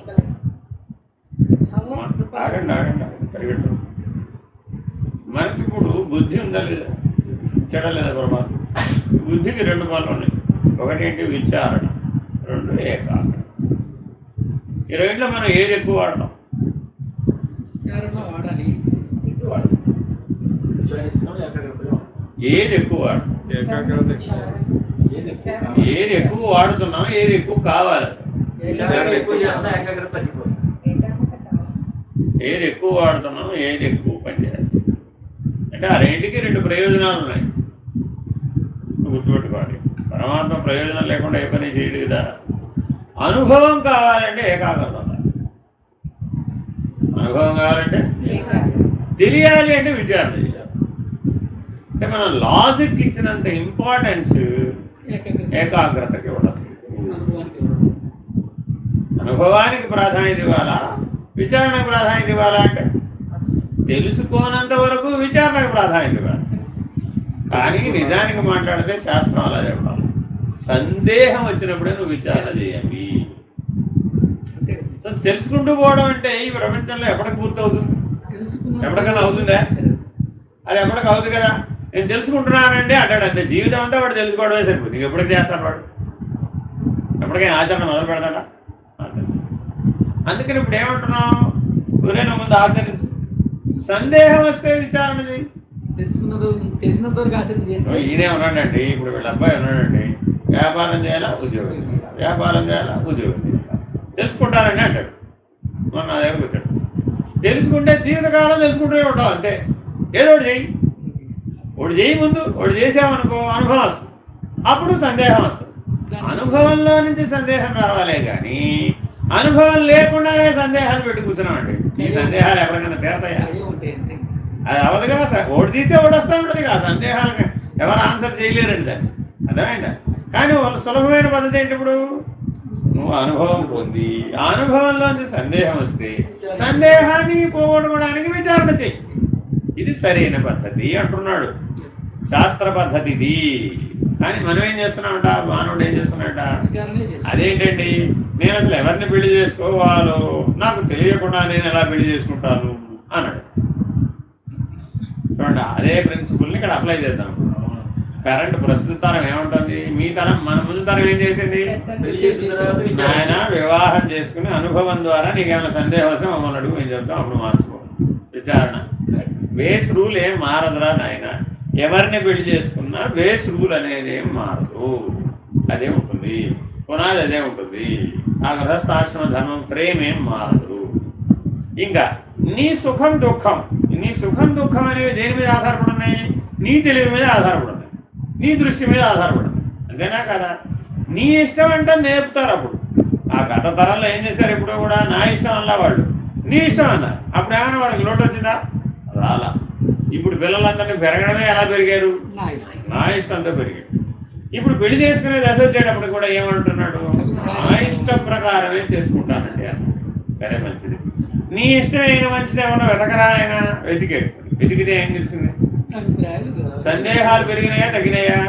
మనకి ఇప్పుడు బుద్ధి ఉందా లేదా? చెడలేదా పరమాత్మ? బుద్ధికి 2 పనులు ఉన్నాయి. ఒకటి ఏంటి? విచారణ. 2 ఏకాగ్రత. ఈ రెండులో మనం ఏది ఎక్కువ వాడతాం? వాడాలి. ఏది ఎక్కువ వాడతాం? ఏది ఎక్కువ వాడుతున్నాం? ఏది ఎక్కువ కావాలి? ఏది ఎక్కువ వాడుతున్నాం? ఏది ఎక్కువ పనిచేయాలి? అంటే ఆ రెండుకి 2 ప్రయోజనాలు ఉన్నాయి. గుర్తుపెట్టుకోవాలి. పరమాత్మ ప్రయోజనం లేకుండా ఏ పని చేయడు కదా. అనుభవం కావాలంటే ఏకాగ్రత ఉండాలి. అనుభవం కావాలంటే తెలియాలి అంటే విచారణ చేశారు. అంటే మనం లాజిక్ ఇచ్చినంత ఇంపార్టెన్స్ ఏకాగ్రతకి ఉండదు. అనుభవానికి ప్రాధాన్యత ఇవ్వాలా, విచారణకు ప్రాధాన్యత ఇవ్వాలా? అంటే తెలుసుకోనంత వరకు విచారణకు ప్రాధాన్యత ఇవ్వాలి. కానీ నిజానికి మాట్లాడితే శాస్త్రం అలా చెప్పాలి. సందేహం వచ్చినప్పుడే నువ్వు విచారణ చేయాలి. తెలుసుకుంటూ పోవడం అంటే ఈ ప్రపంచంలో ఎప్పటికి పూర్తవుతుంది? ఎప్పటికన్నా అవుతుందా? అది ఎప్పటికి అవుతుంది కదా. నేను తెలుసుకుంటున్నానండి అంటాడు అంతే. జీవితం అంతా వాడు తెలుసుకోవడమే సరిపోతుంది. నీకు ఎప్పటికి చేస్తాడు వాడు? ఎప్పటికైనా ఆచరణ మొదలు పెడతాడా? అందుకని ఇప్పుడు ఏమంటున్నావు? ఎవరైనా ముందు ఆచరించు. సందేహం వస్తే విచారణ చేయి. తెలిసినంత వరకు ఆచరణ చేస్తే ఈయనే ఉన్నాడండి. ఇప్పుడు వీళ్ళ అబ్బాయి ఉన్నాడండి. వ్యాపారం చేయాలా, ఉద్యోగం చేయాలా, వ్యాపారం చేయాలా, ఉద్యోగం చేయాలా, తెలుసుకుంటానండి అంటాడు. మొన్న నా దగ్గరకు వచ్చాడు. తెలుసుకుంటే జీవితకాలం తెలుసుకుంటూనే ఉంటావు అంతే. ఏదో ఒకటి చెయ్యి. ఒకటి చేయి. ముందు ఒకటి చేసామనుకో అనుభవం వస్తుంది. అప్పుడు సందేహం వస్తుంది. అనుభవంలో నుంచి సందేహం రావాలే కానీ అనుభవం లేకుండానే సందేహాలు పెట్టి కూర్చున్నామండి. ఈ సందేహాలు ఎప్పటికైనా తీరతాయా? అది అవదు కదా. ఓడి తీస్తే ఓడి వస్తూ ఉంటుంది కదా. సందేహాలకు ఎవరు ఆన్సర్ చేయలేరండి దాన్ని. అర్థమైందా? కానీ వాళ్ళు సులభమైన పద్ధతి ఏంటి? ఇప్పుడు నువ్వు అనుభవం పొంది ఆ అనుభవంలోంచి సందేహం వస్తే సందేహాన్ని పోగొట్టుకోవడానికి విచారణ చెయ్యి. ఇది సరైన పద్ధతి అంటున్నాడు. శాస్త్ర పద్ధతి ఇది. కానీ మనం ఏం చేస్తున్నామంట? మానవుడు ఏం చేస్తున్నాడట? అదేంటండి, నేను అసలు ఎవరిని పెళ్లి చేసుకోవాలో నాకు తెలియకుండా నేను ఎలా పెళ్లి చేసుకుంటాను అన్నాడు. చూడండి, అదే ప్రిన్సిపుల్ని ఇక్కడ అప్లై చేద్దాం. కరెంట్ ప్రస్తుత తరం ఏముంటుంది? మీ తరం, మన ముందు తరం ఏం చేసింది? ఆయన వివాహం చేసుకుని అనుభవం ద్వారా నీకేమైనా సందేహం వస్తే మమ్మల్ని అడుగు, మేము చెప్తాం, అప్పుడు మార్చుకో. విచారణ. బేస్ రూల్ ఏం మారదురా నాయన. ఎవరిని పెళ్లి చేసుకున్నా బేస్ రూల్ అనేది ఏం మారదు. అదే ఉంటుంది. పునాది అదే ఉంటుంది. ఆ గృహస్థాశ్రమ ధర్మం ఫ్రేమ్ ఏం మారదు. ఇంకా నీ సుఖం దుఃఖం అనేవి దేని మీద ఆధారపడున్నాయి? నీ తెలివి మీద ఆధారపడున్నాయి, నీ దృష్టి మీద ఆధారపడుతుంది. అంతేనా కదా? నీ ఇష్టం అంటే నేర్పుతారు. అప్పుడు ఆ గత తరంలో ఏం చేశారు? ఇప్పుడు కూడా నా ఇష్టం అన్నా వాళ్ళు, నీ ఇష్టం అన్నారు. అప్పుడు ఏమైనా వాళ్ళకి లోటు వచ్చిందా? రాలా. ఇప్పుడు పిల్లలందరినీ పెరగడమే ఎలా పెరిగారు? నా ఇష్టంతో పెరిగాడు. ఇప్పుడు పెళ్లి చేసుకునే దశ వచ్చేటప్పుడు కూడా ఏమంటున్నాడు? నా ఇష్టం ప్రకారమే చేసుకుంటానండి అన్న. సరే, మంచిది. నీ ఇష్టమైన మంచిది ఏమన్నా వెతకరా? ఆయన వెతికాడు. వెతికితే ఏం తెలిసింది? సందేహాలు పెరిగినాయా, తగ్గినాయా?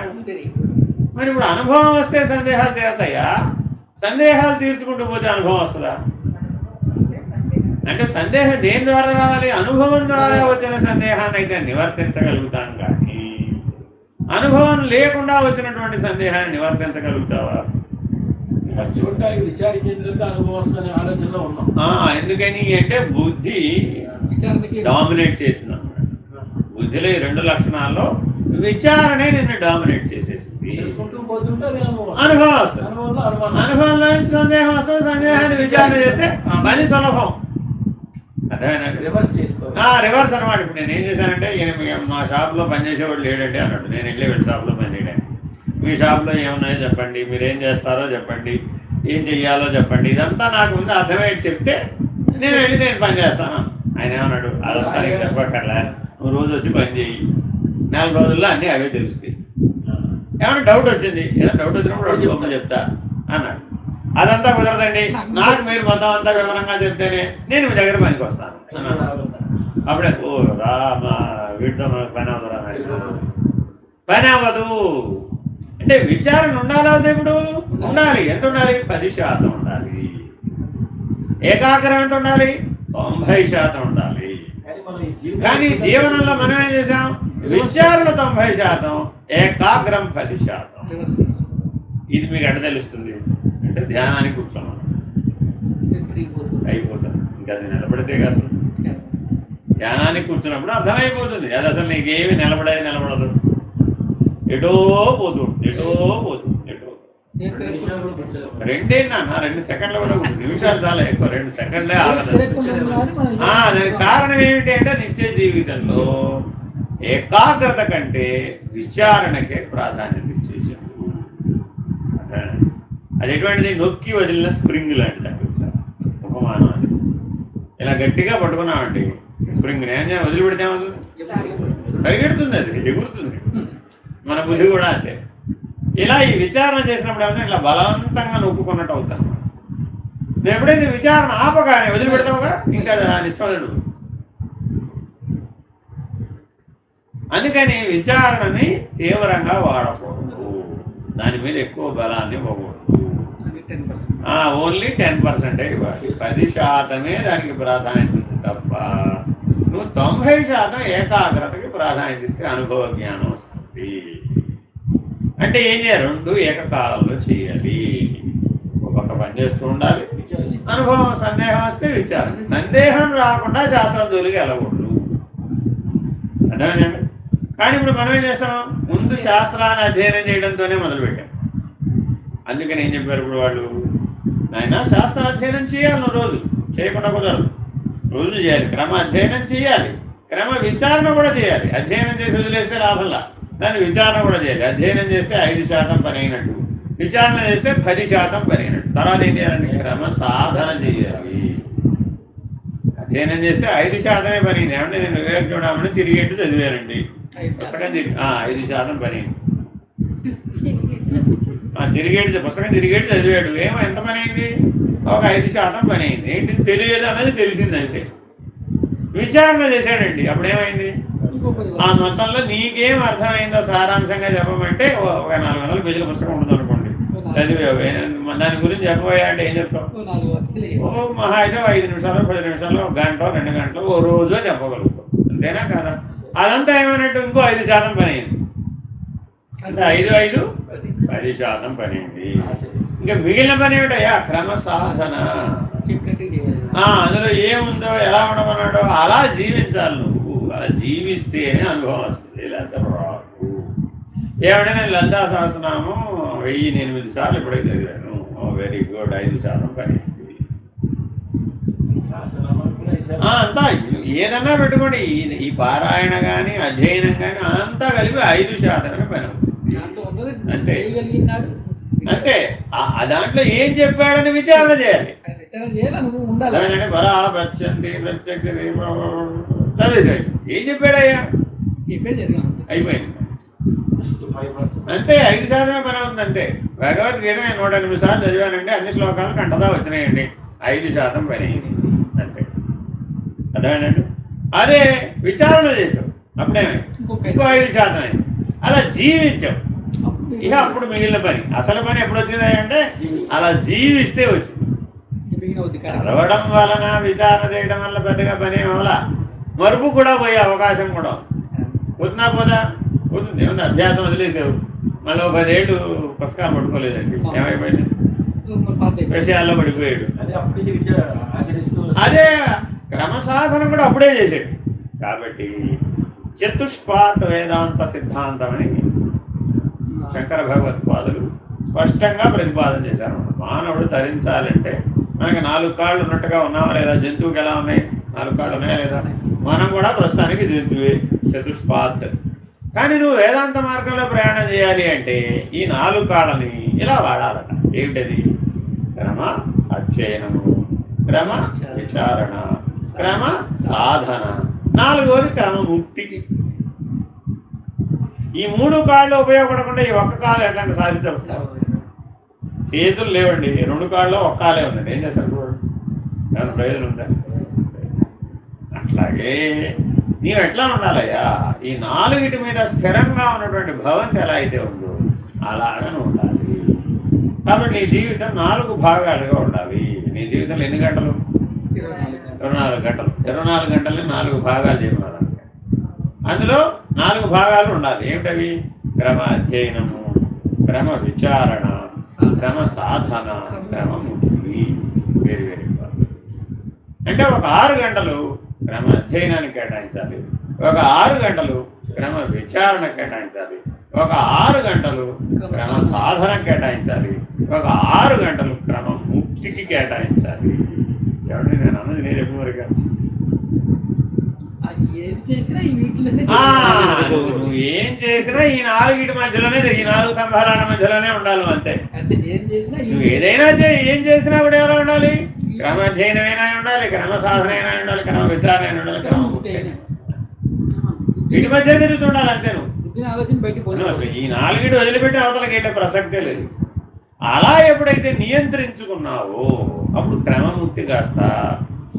మరి ఇప్పుడు అనుభవం వస్తే సందేహాలు తీరుతాయా? సందేహాలు తీర్చుకుంటూ పోతే అనుభవం వస్తుందా? అంటే సందేహం దేని ద్వారా రావాలి? అనుభవం ద్వారా వచ్చిన సందేహాన్ని అయితే నివర్తించగలుగుతాం. కానీ అనుభవం లేకుండా వచ్చినటువంటి సందేహాన్ని నివర్తించగలుగుతావా? చూడటానికి విచారించేందుకు అనుభవం వస్తుందనే ఆలోచనలో ఉన్నాం. ఎందుకని అంటే బుద్ధి డామినేట్ చేసింది అన్నమాట. బుద్ధిలో ఈ 2 లక్షణాల్లో విచారణే నిన్ను డామినేట్ చేసేసింది. చేసుకుంటూ పోతుంటే అది అనుభవం అనుభవం వస్తుంది. అనుభవంలో అనుమానం అనుభవంలో నుంచి సందేహం వస్తుంది. సందేహాన్ని విచారణ చేస్తే పని సులభం. అర్థమైనా? రివర్స్ చేసుకోవాలి. రివర్స్ అనమాట. ఇప్పుడు నేను ఏం చేశానంటే మా షాప్లో పనిచేసేవాడు లేడండి అన్నాడు. నేను వెళ్ళి వీళ్ళ షాప్లో పని చేయడానికి, మీ షాప్లో ఏమున్నాయో చెప్పండి, మీరు ఏం చేస్తారో చెప్పండి, ఏం చెయ్యాలో చెప్పండి, ఇదంతా నాకు ముందు అర్థమయ్యేది చెప్తే నేను వెళ్ళి నేను పని చేస్తాను. ఆయన ఏమన్నాడు, అదంతా నీకు చెప్పక్కర్లే, నువ్వు రోజు వచ్చి పని చేయి, 4 రోజుల్లో అన్నీ అవే తెలుస్తాయి. ఏమన్నా డౌట్ వచ్చింది, ఏదైనా డౌట్ వచ్చినప్పుడు రోజు గొప్ప చెప్తా అన్నాడు. అదంతా కుదరదండి, నాకు మీరు మొత్తం అంతా వివరంగా చెప్తేనే నేను మీ దగ్గర పనికి వస్తాను అన్నాడు. అప్పుడే ఓ రామా వీటితో మనకు పని అవదురా, పని అవ్వదు. అంటే విచారణ ఉండాలా దేవుడు? ఉండాలి. ఎంత ఉండాలి? 10% ఉండాలి. ఏకాగ్రం ఎంత ఉండాలి? 90% ఉండాలి. కానీ జీవనంలో మనం ఏం చేసాం? విచారణ 90%, ఏకాగ్రం 10%. ఇది మీకు ఎక్కడ తెలుస్తుంది అంటే ధ్యానానికి కూర్చోమని అయిపోతుంది. ఇంకా అది నిలబడితే అసలు ధ్యానానికి కూర్చున్నప్పుడు అర్థమైపోతుంది. అది అసలు నీకేమి నిలబడదు, ఎటో పోతుంది, ఎటో. 2 సెకండ్లు కూడా 2 నిమిషాలు చాలా ఎక్కువ, 2 సెకండ్లే ఆగదు. దానికి కారణం ఏమిటి అంటే నిత్య జీవితంలో ఏకాగ్రత కంటే విచారణకే ప్రాధాన్యత ఇచ్చేసాం. అది ఎటువంటిది? నొక్కి వదిలిన స్ప్రింగ్ లాంటి ఉపమానం. అది ఇలా గట్టిగా పట్టుకున్నామండి స్ప్రింగ్, నేను వదిలిపెడితేమవుతుంది? పరిగెడుతుంది, అది ఎగురుతుంది. మన బుద్ధి కూడా అంతే. ఇలా ఈ విచారణ చేసినప్పుడు ఏమన్నా ఇట్లా బలవంతంగా నొక్కుకున్నట్టు అవుతాను. నువ్వు ఎప్పుడైతే విచారణ ఆపగానే వదిలిపెడతావుగా, ఇంకా దాని ఇష్టం లేదు. అందుకని విచారణని తీవ్రంగా వాడకూడదు, దాని మీద ఎక్కువ బలాన్ని ఇవ్వకూడదు. ఓన్లీ 10% ఇవ్వాలి. 10% దానికి ప్రాధాన్యత ఉంది తప్ప నువ్వు 90% ఏకాగ్రతకి ప్రాధాన్యత ఇస్తే అనుభవ జ్ఞానం వస్తుంది. అంటే ఏం చేయాలి? 2 ఏకకాలంలో చేయాలి. ఒక పని చేస్తూ ఉండాలి, అనుభవం. సందేహం వస్తే విచారం. సందేహం రాకుండా శాస్త్రం జోలికి వెళ్ళకూడదు. అర్థమైందండి? కానీ ఇప్పుడు మనం ఏం చేస్తున్నాం? ముందు శాస్త్రాన్ని అధ్యయనం చేయడంతోనే మొదలుపెట్టాం. అందుకని ఏం చెప్పారు ఇప్పుడు వాళ్ళు? నాయన శాస్త్రాధ్యయనం చేయాలి, నువ్వు రోజు చేయకుండా కుదరదు. రోజు చేయాలి, క్రమ అధ్యయనం చేయాలి, క్రమ విచారణ కూడా చేయాలి. అధ్యయనం చేసి వదిలేస్తే లాభంలా, దాన్ని విచారణ కూడా చేయాలి. అధ్యయనం చేస్తే 5% పని అయినట్టు, విచారణ చేస్తే 10% పని అయినట్టు. తర్వాత ఏం చేయాలండి? క్రమ సాధన చేయాలి. అధ్యయనం చేస్తే 5% పని అయింది. ఏమంటే నేను వివేక చూడమని తిరిగేట్టు చదివానండి, పుస్తకం 5% పని అయింది. పుస్తకం తిరిగేట్టు చదివాడు, ఏమో ఎంత పని అయింది? ఒక 5% పని అయింది. ఏంటి తెలియదు అన్నది తెలిసిందంటే. విచారణ చేశాడండి, అప్పుడేమైంది? ఆ మొత్తంలో నీకేం అర్థమైందో సారాంశంగా చెప్పమంటే ఒక 400 పేజీల పుస్తకం ఉంటుంది అనుకోండి, చదివావు. దాని గురించి చెప్పబోయా అంటే ఏం చెప్తావు? ఓ మహా అయితే 5 నిమిషాలు, 10 నిమిషాలు, 1 గంట, 2 గంటలు, ఓ రోజు చెప్పగలుగుతావు. అంతేనా కాదా? అదంతా ఏమన్నట్టు ఇంకో 5% పని అయింది. అంటే 10% పని అయింది. ఇంకా మిగిలిన పని ఏమిటయ్యా? క్రమ సాధన. అందులో ఏముందో, ఎలా ఉండమన్నాడో అలా జీవించాలి. నువ్వు అలా జీవిస్తేనే అనుభవం వస్తుంది, లేకపోతే రాదు. ఏమంటే నేను లలితా సహస్రనామం 1008 సార్లు ఇప్పుడైతే చదివాను. వెరీ గుడ్, 5% పని అయింది. అంతా ఏదన్నా పెట్టుకోండి, ఈ పారాయణ కానీ అధ్యయనం కానీ అంతా కలిపి 5% పని అవుతుంది. అంతే అంతే. దాంట్లో ఏం చెప్పాడని విచారణ చేయాలి. చదివేసాడు, ఏం చెప్పాడయ్యా? అయిపోయింది. అంతే, 5% పని అవుతుంది. అంతే. భగవద్గీత నేను 108 సార్లు చదివానంటే అన్ని శ్లోకాలు కంటదా వచ్చినాయండి, 5% పని అయింది. అంతే. అర్థమేనండి? అదే విచారణ చేసాం, అప్పుడేమైంది? ఇంకో 5% అయింది. అలా జీవించాం. ఇక అప్పుడు మిగిలిన పని, అసలు పని ఎప్పుడు వచ్చింది అంటే అలా జీవిస్తే వచ్చింది. చదవడం వలన, విచారణ చేయడం వల్ల పెద్దగా పని ఏమవలా. మరుపు కూడా పోయే అవకాశం కూడా పోతున్నా పోదా పోతుంది. ఏమన్నా అభ్యాసం వదిలేసావు, మళ్ళీ 10 ఏళ్ళు పుస్తకాలు పట్టుకోలేదండి, ఏమైపోయింది? విషయాల్లో పడిపోయాడు. అదే క్రమసాధన కూడా అప్పుడే చేసాడు. కాబట్టి చతుష్పాత్ వేదాంత సిద్ధాంతం అని శంకర భగవత్పాదులు స్పష్టంగా ప్రతిపాదన చేశారు. మానవుడు తరించాలంటే మనకి 4 కాళ్ళు ఉన్నట్టుగా ఉన్నావా లేదా? జంతువుకి ఎలా ఉన్నాయి? 4 కాళ్ళు ఉన్నాయా లేదా? మనం కూడా ప్రస్తుతానికి జంతువే, చతుష్పాత్. కానీ నువ్వు వేదాంత మార్గంలో ప్రయాణం చేయాలి అంటే ఈ 4 కాళ్ళని ఇలా వాడాలట. ఏమిటది? క్రమ అధ్యయనము, క్రమ విచారణ, క్రమ సాధన, 4వది క్రమముక్తి. ఈ 3 కాళ్ళు ఉపయోగపడకుండా ఈ ఒక్క కాలు ఎట్లాంటి సాధించవచ్చు? చేతులు లేవండి, 2 కాళ్ళలో 1 కాలే ఉందండి, ఏం చేస్తారు? ఏమైనా ప్రయోజనం ఉందా? అట్లాగే నీవు ఎట్లా ఉండాలయ్యా? ఈ 4 మీద స్థిరంగా ఉన్నటువంటి భవంతి ఎలా అయితే ఉందో అలాగనే ఉండాలి. కాబట్టి నీ జీవితం 4 భాగాలుగా ఉండాలి. నీ జీవితంలో ఎన్ని గంటలు? 24 గంటలు. 24 గంటలని 4 భాగాలు చేయమన్నారు. అందులో 4 భాగాలు ఉండాలి. ఏమిటవి? క్రమ అధ్యయనము, క్రమ విచారణ, క్రమ సాధన, క్రమ ముక్తి. వేరు వేరు అంటే ఒక 6 గంటలు క్రమ అధ్యయనానికి కేటాయించాలి, ఒక 6 గంటలు క్రమ విచారణ కేటాయించాలి, ఒక 6 గంటలు క్రమ సాధన కేటాయించాలి, ఒక 6 గంటలు క్రమ ముక్తికి కేటాయించాలి. ఎవరి నేను అన్నది నేను ఎప్పుడు వరకు ఏది చేసినా ఈ వీటిలోనే నువ్వు ఏం చేసినా ఈ 4 మధ్యలోనే, ఈ 4 సంభారాల మధ్యలోనే ఉండాలి. అంతే. ఏం చేసినా నువ్వు ఏదైనా ఏం చేసినా కూడా ఎలా ఉండాలి? క్రమాధ్యయనమైనా ఉండాలి, క్రమ సాధన అయినా ఉండాలి, క్రమ విచారణ అయినా ఉండాలి, క్రమ ముక్తి అయినా వీటి మధ్య తిరుగుతుండాలి. అంతే. నువ్వు ఆలోచన బయటకు అసలు ఈ 4 వదిలిపెట్టి అవతలకి వెళ్ళే ప్రసక్తే లేదు. అలా ఎప్పుడైతే నియంత్రించుకున్నావో అప్పుడు క్రమముక్తి కాస్త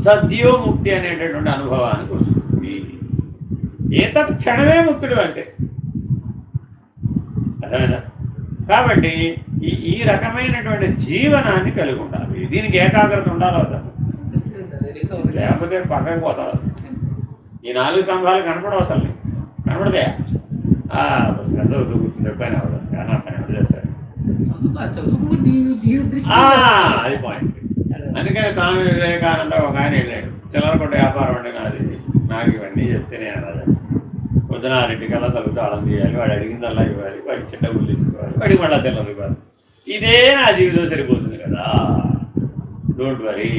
సద్యోముక్తి అనేటటువంటి అనుభవానికి వస్తుంది. ఏతత్ క్షణమే ముక్తుడు అంటే అర్థమైనా? కాబట్టి ఈ రకమైనటువంటి జీవనాన్ని కలిగి ఉండాలి. దీనికి ఏకాగ్రత ఉండాలి. లేకపోతే పక్కకు పోతారు. ఈ 4 స్తంభాలు కనపడవు అసలు. కనపడదే శ్రద్ధ కూర్చుంది పైన చేస్తారు. అది పాయింట్. అందుకని స్వామి వివేకానంద ఒక ఆయన వెళ్ళాడు. చిల్లరకొట్ట వ్యాపారం అండి నాది, నాకు ఇవన్నీ చెప్తే నేను అలా చేస్తాను. పొద్దున 6 తలుపు తాళం తీయాలి, వాడు అడిగిందల్లా ఇవ్వాలి, వాడికి చిన్న డబ్బులు తీసుకోవాలి, వాడికి మళ్ళీ చిల్లర ఇవ్వాలి. ఇదే నా జీవితం సరిపోతుంది కదా. డోంట్ వరీ,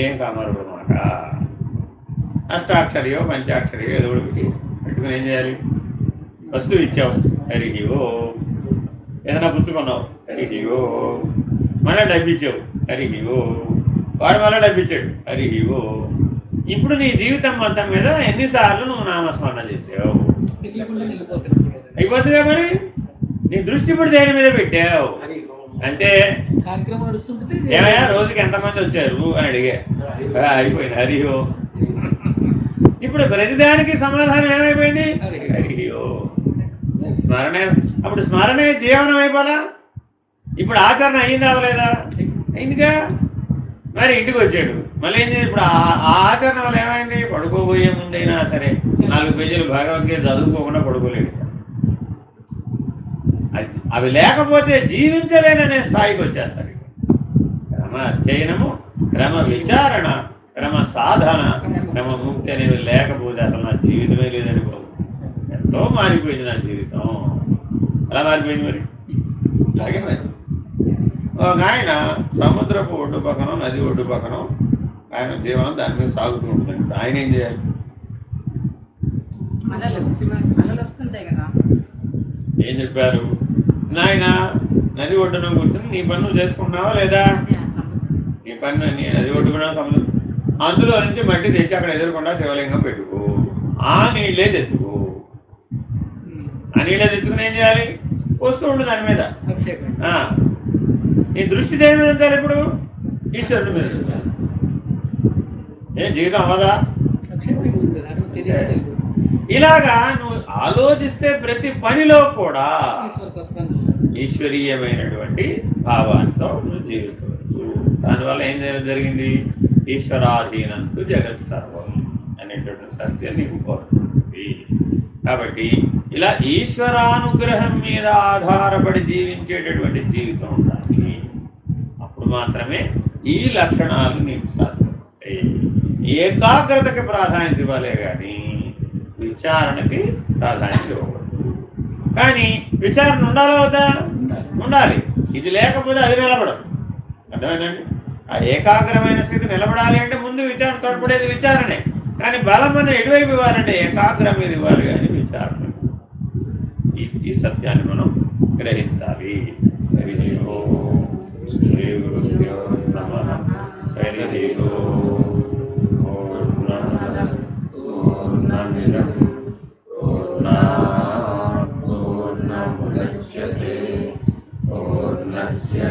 ఏం కామరుడు మాట. అష్టాక్షరియో పంచాక్షరియో ఏదో ఒకటి చేసి పెట్టుకుని ఏం చేయాలి? వస్తువు ఇచ్చావు, హరిహివో. ఏదైనా పుచ్చుకున్నావు, హరిహివో. మళ్ళీ డబ్బిచ్చావు, హరిహివో. వాడు మళ్ళీ డబ్బిచ్చాడు, హరిహివో. ఇప్పుడు నీ జీవితం మొత్తం మీద ఎన్నిసార్లు నువ్వు నామస్మరణ చేసావు? అయిపోతుందిగా. మరి నీ దృష్టి ఇప్పుడు దేని మీద పెట్టావు? అంటే ఏమయ్యా రోజుకి ఎంతమంది వచ్చారు అని అడిగా, అయిపోయింది హరిహో. ఇప్పుడు ప్రతిదానికి సమాధానం ఏమైపోయింది? హరిహో. స్మరణే. అప్పుడు స్మరణే జీవనం అయిపోలా. ఇప్పుడు ఆచరణ అయిందా అవ్వలేదా? అయిందిగా. మరి ఇంటికి వచ్చాడు, మళ్ళీ ఏం చేయాలి? ఇప్పుడు ఆ ఆచరణ వల్ల ఏమైంది? పడుకోబోయే ముందైనా సరే 4 పేజీలు భగవద్గీత చదువుకోకుండా పడుకోలేడు. అవి లేకపోతే జీవించలేననే స్థాయికి వచ్చేస్తాడు. క్రమ అధ్యయనము, క్రమ విచారణ, క్రమ సాధన, క్రమ ముక్తి అనేవి లేకపోతే అసలు నా జీవితమే లేదని ఎంతో మారిపోయింది నా జీవితం. అలా మారిపోయింది. మరి అలాగే మరి ఒక ఆయన సముద్రపు ఒడ్డు పక్కన, నది ఒడ్డు పక్కన ఆయన జీవనం దాని మీద సాగుతూ ఉంటుంది. ఆయన ఏం చేయాలి? అలలు వస్తుంటాయి కదా. ఏం చెప్పారు? నాయన నది ఒడ్డున కూర్చొని నీ పని నువ్వు చేసుకుంటున్నావా లేదా? నీ పని నది ఒడ్డుకున్నా సముద్రం, అందులో నుంచి మట్టి తెచ్చి అక్కడ ఎదురకుండా శివలింగం పెట్టుకో. ఆ నీళ్ళే తెచ్చుకో. ఆ నీళ్ళే తెచ్చుకుని ఏం చేయాలి? వస్తూ ఉండు దాని మీద. నీ దృష్టి దేని మీద ఉంచాలి? ఇప్పుడు ఈశ్వరుడి మీద ఉంచాలి. ఏం జీవితం అవ్వదా? ఇలాగా నువ్వు ఆలోచిస్తే ప్రతి పనిలో కూడా ఈశ్వరీయమైనటువంటి భావాలతో నువ్వు జీవించవచ్చు. దానివల్ల ఏం జరిగింది? ఈశ్వరాధీనంతు జగత్ సర్వం అనేటువంటి సత్యం నీకు కోరుతుంది. కాబట్టి ఇలా ఈశ్వరానుగ్రహం మీద ఆధారపడి జీవించేటటువంటి జీవితం ఉండాలి. అప్పుడు మాత్రమే ఈ లక్షణాలు నీకు సాధ్యమవుతాయి. ఏకాగ్రతకి ప్రాధాన్యత ఇవ్వాలే కానీ విచారణకి ప్రాధాన్యత ఇవ్వకూడదు. కానీ విచారణ ఉండాలా వద్దా? ఉండాలి. ఇది లేకపోతే అది నిలబడదు. అర్థమైందండి? ఆ ఏకాగ్రమైన స్థితి నిలబడాలి అంటే ముందు విచారణ తోడ్పడేది విచారణే. కానీ బలం అని ఎటువైపు ఇవ్వాలంటే ఏకాగ్రం మీద ఇవ్వాలి కానీ విచారణ. ఈ సత్యాన్ని మనం గ్రహించాలి. హరి ఓం శ్రీ గురుభ్యో నమః. హరి ఓం పూర్ణమదః పూర్ణమిదం పూర్ణాత్ పూర్ణముదచ్యతే పూర్ణస్య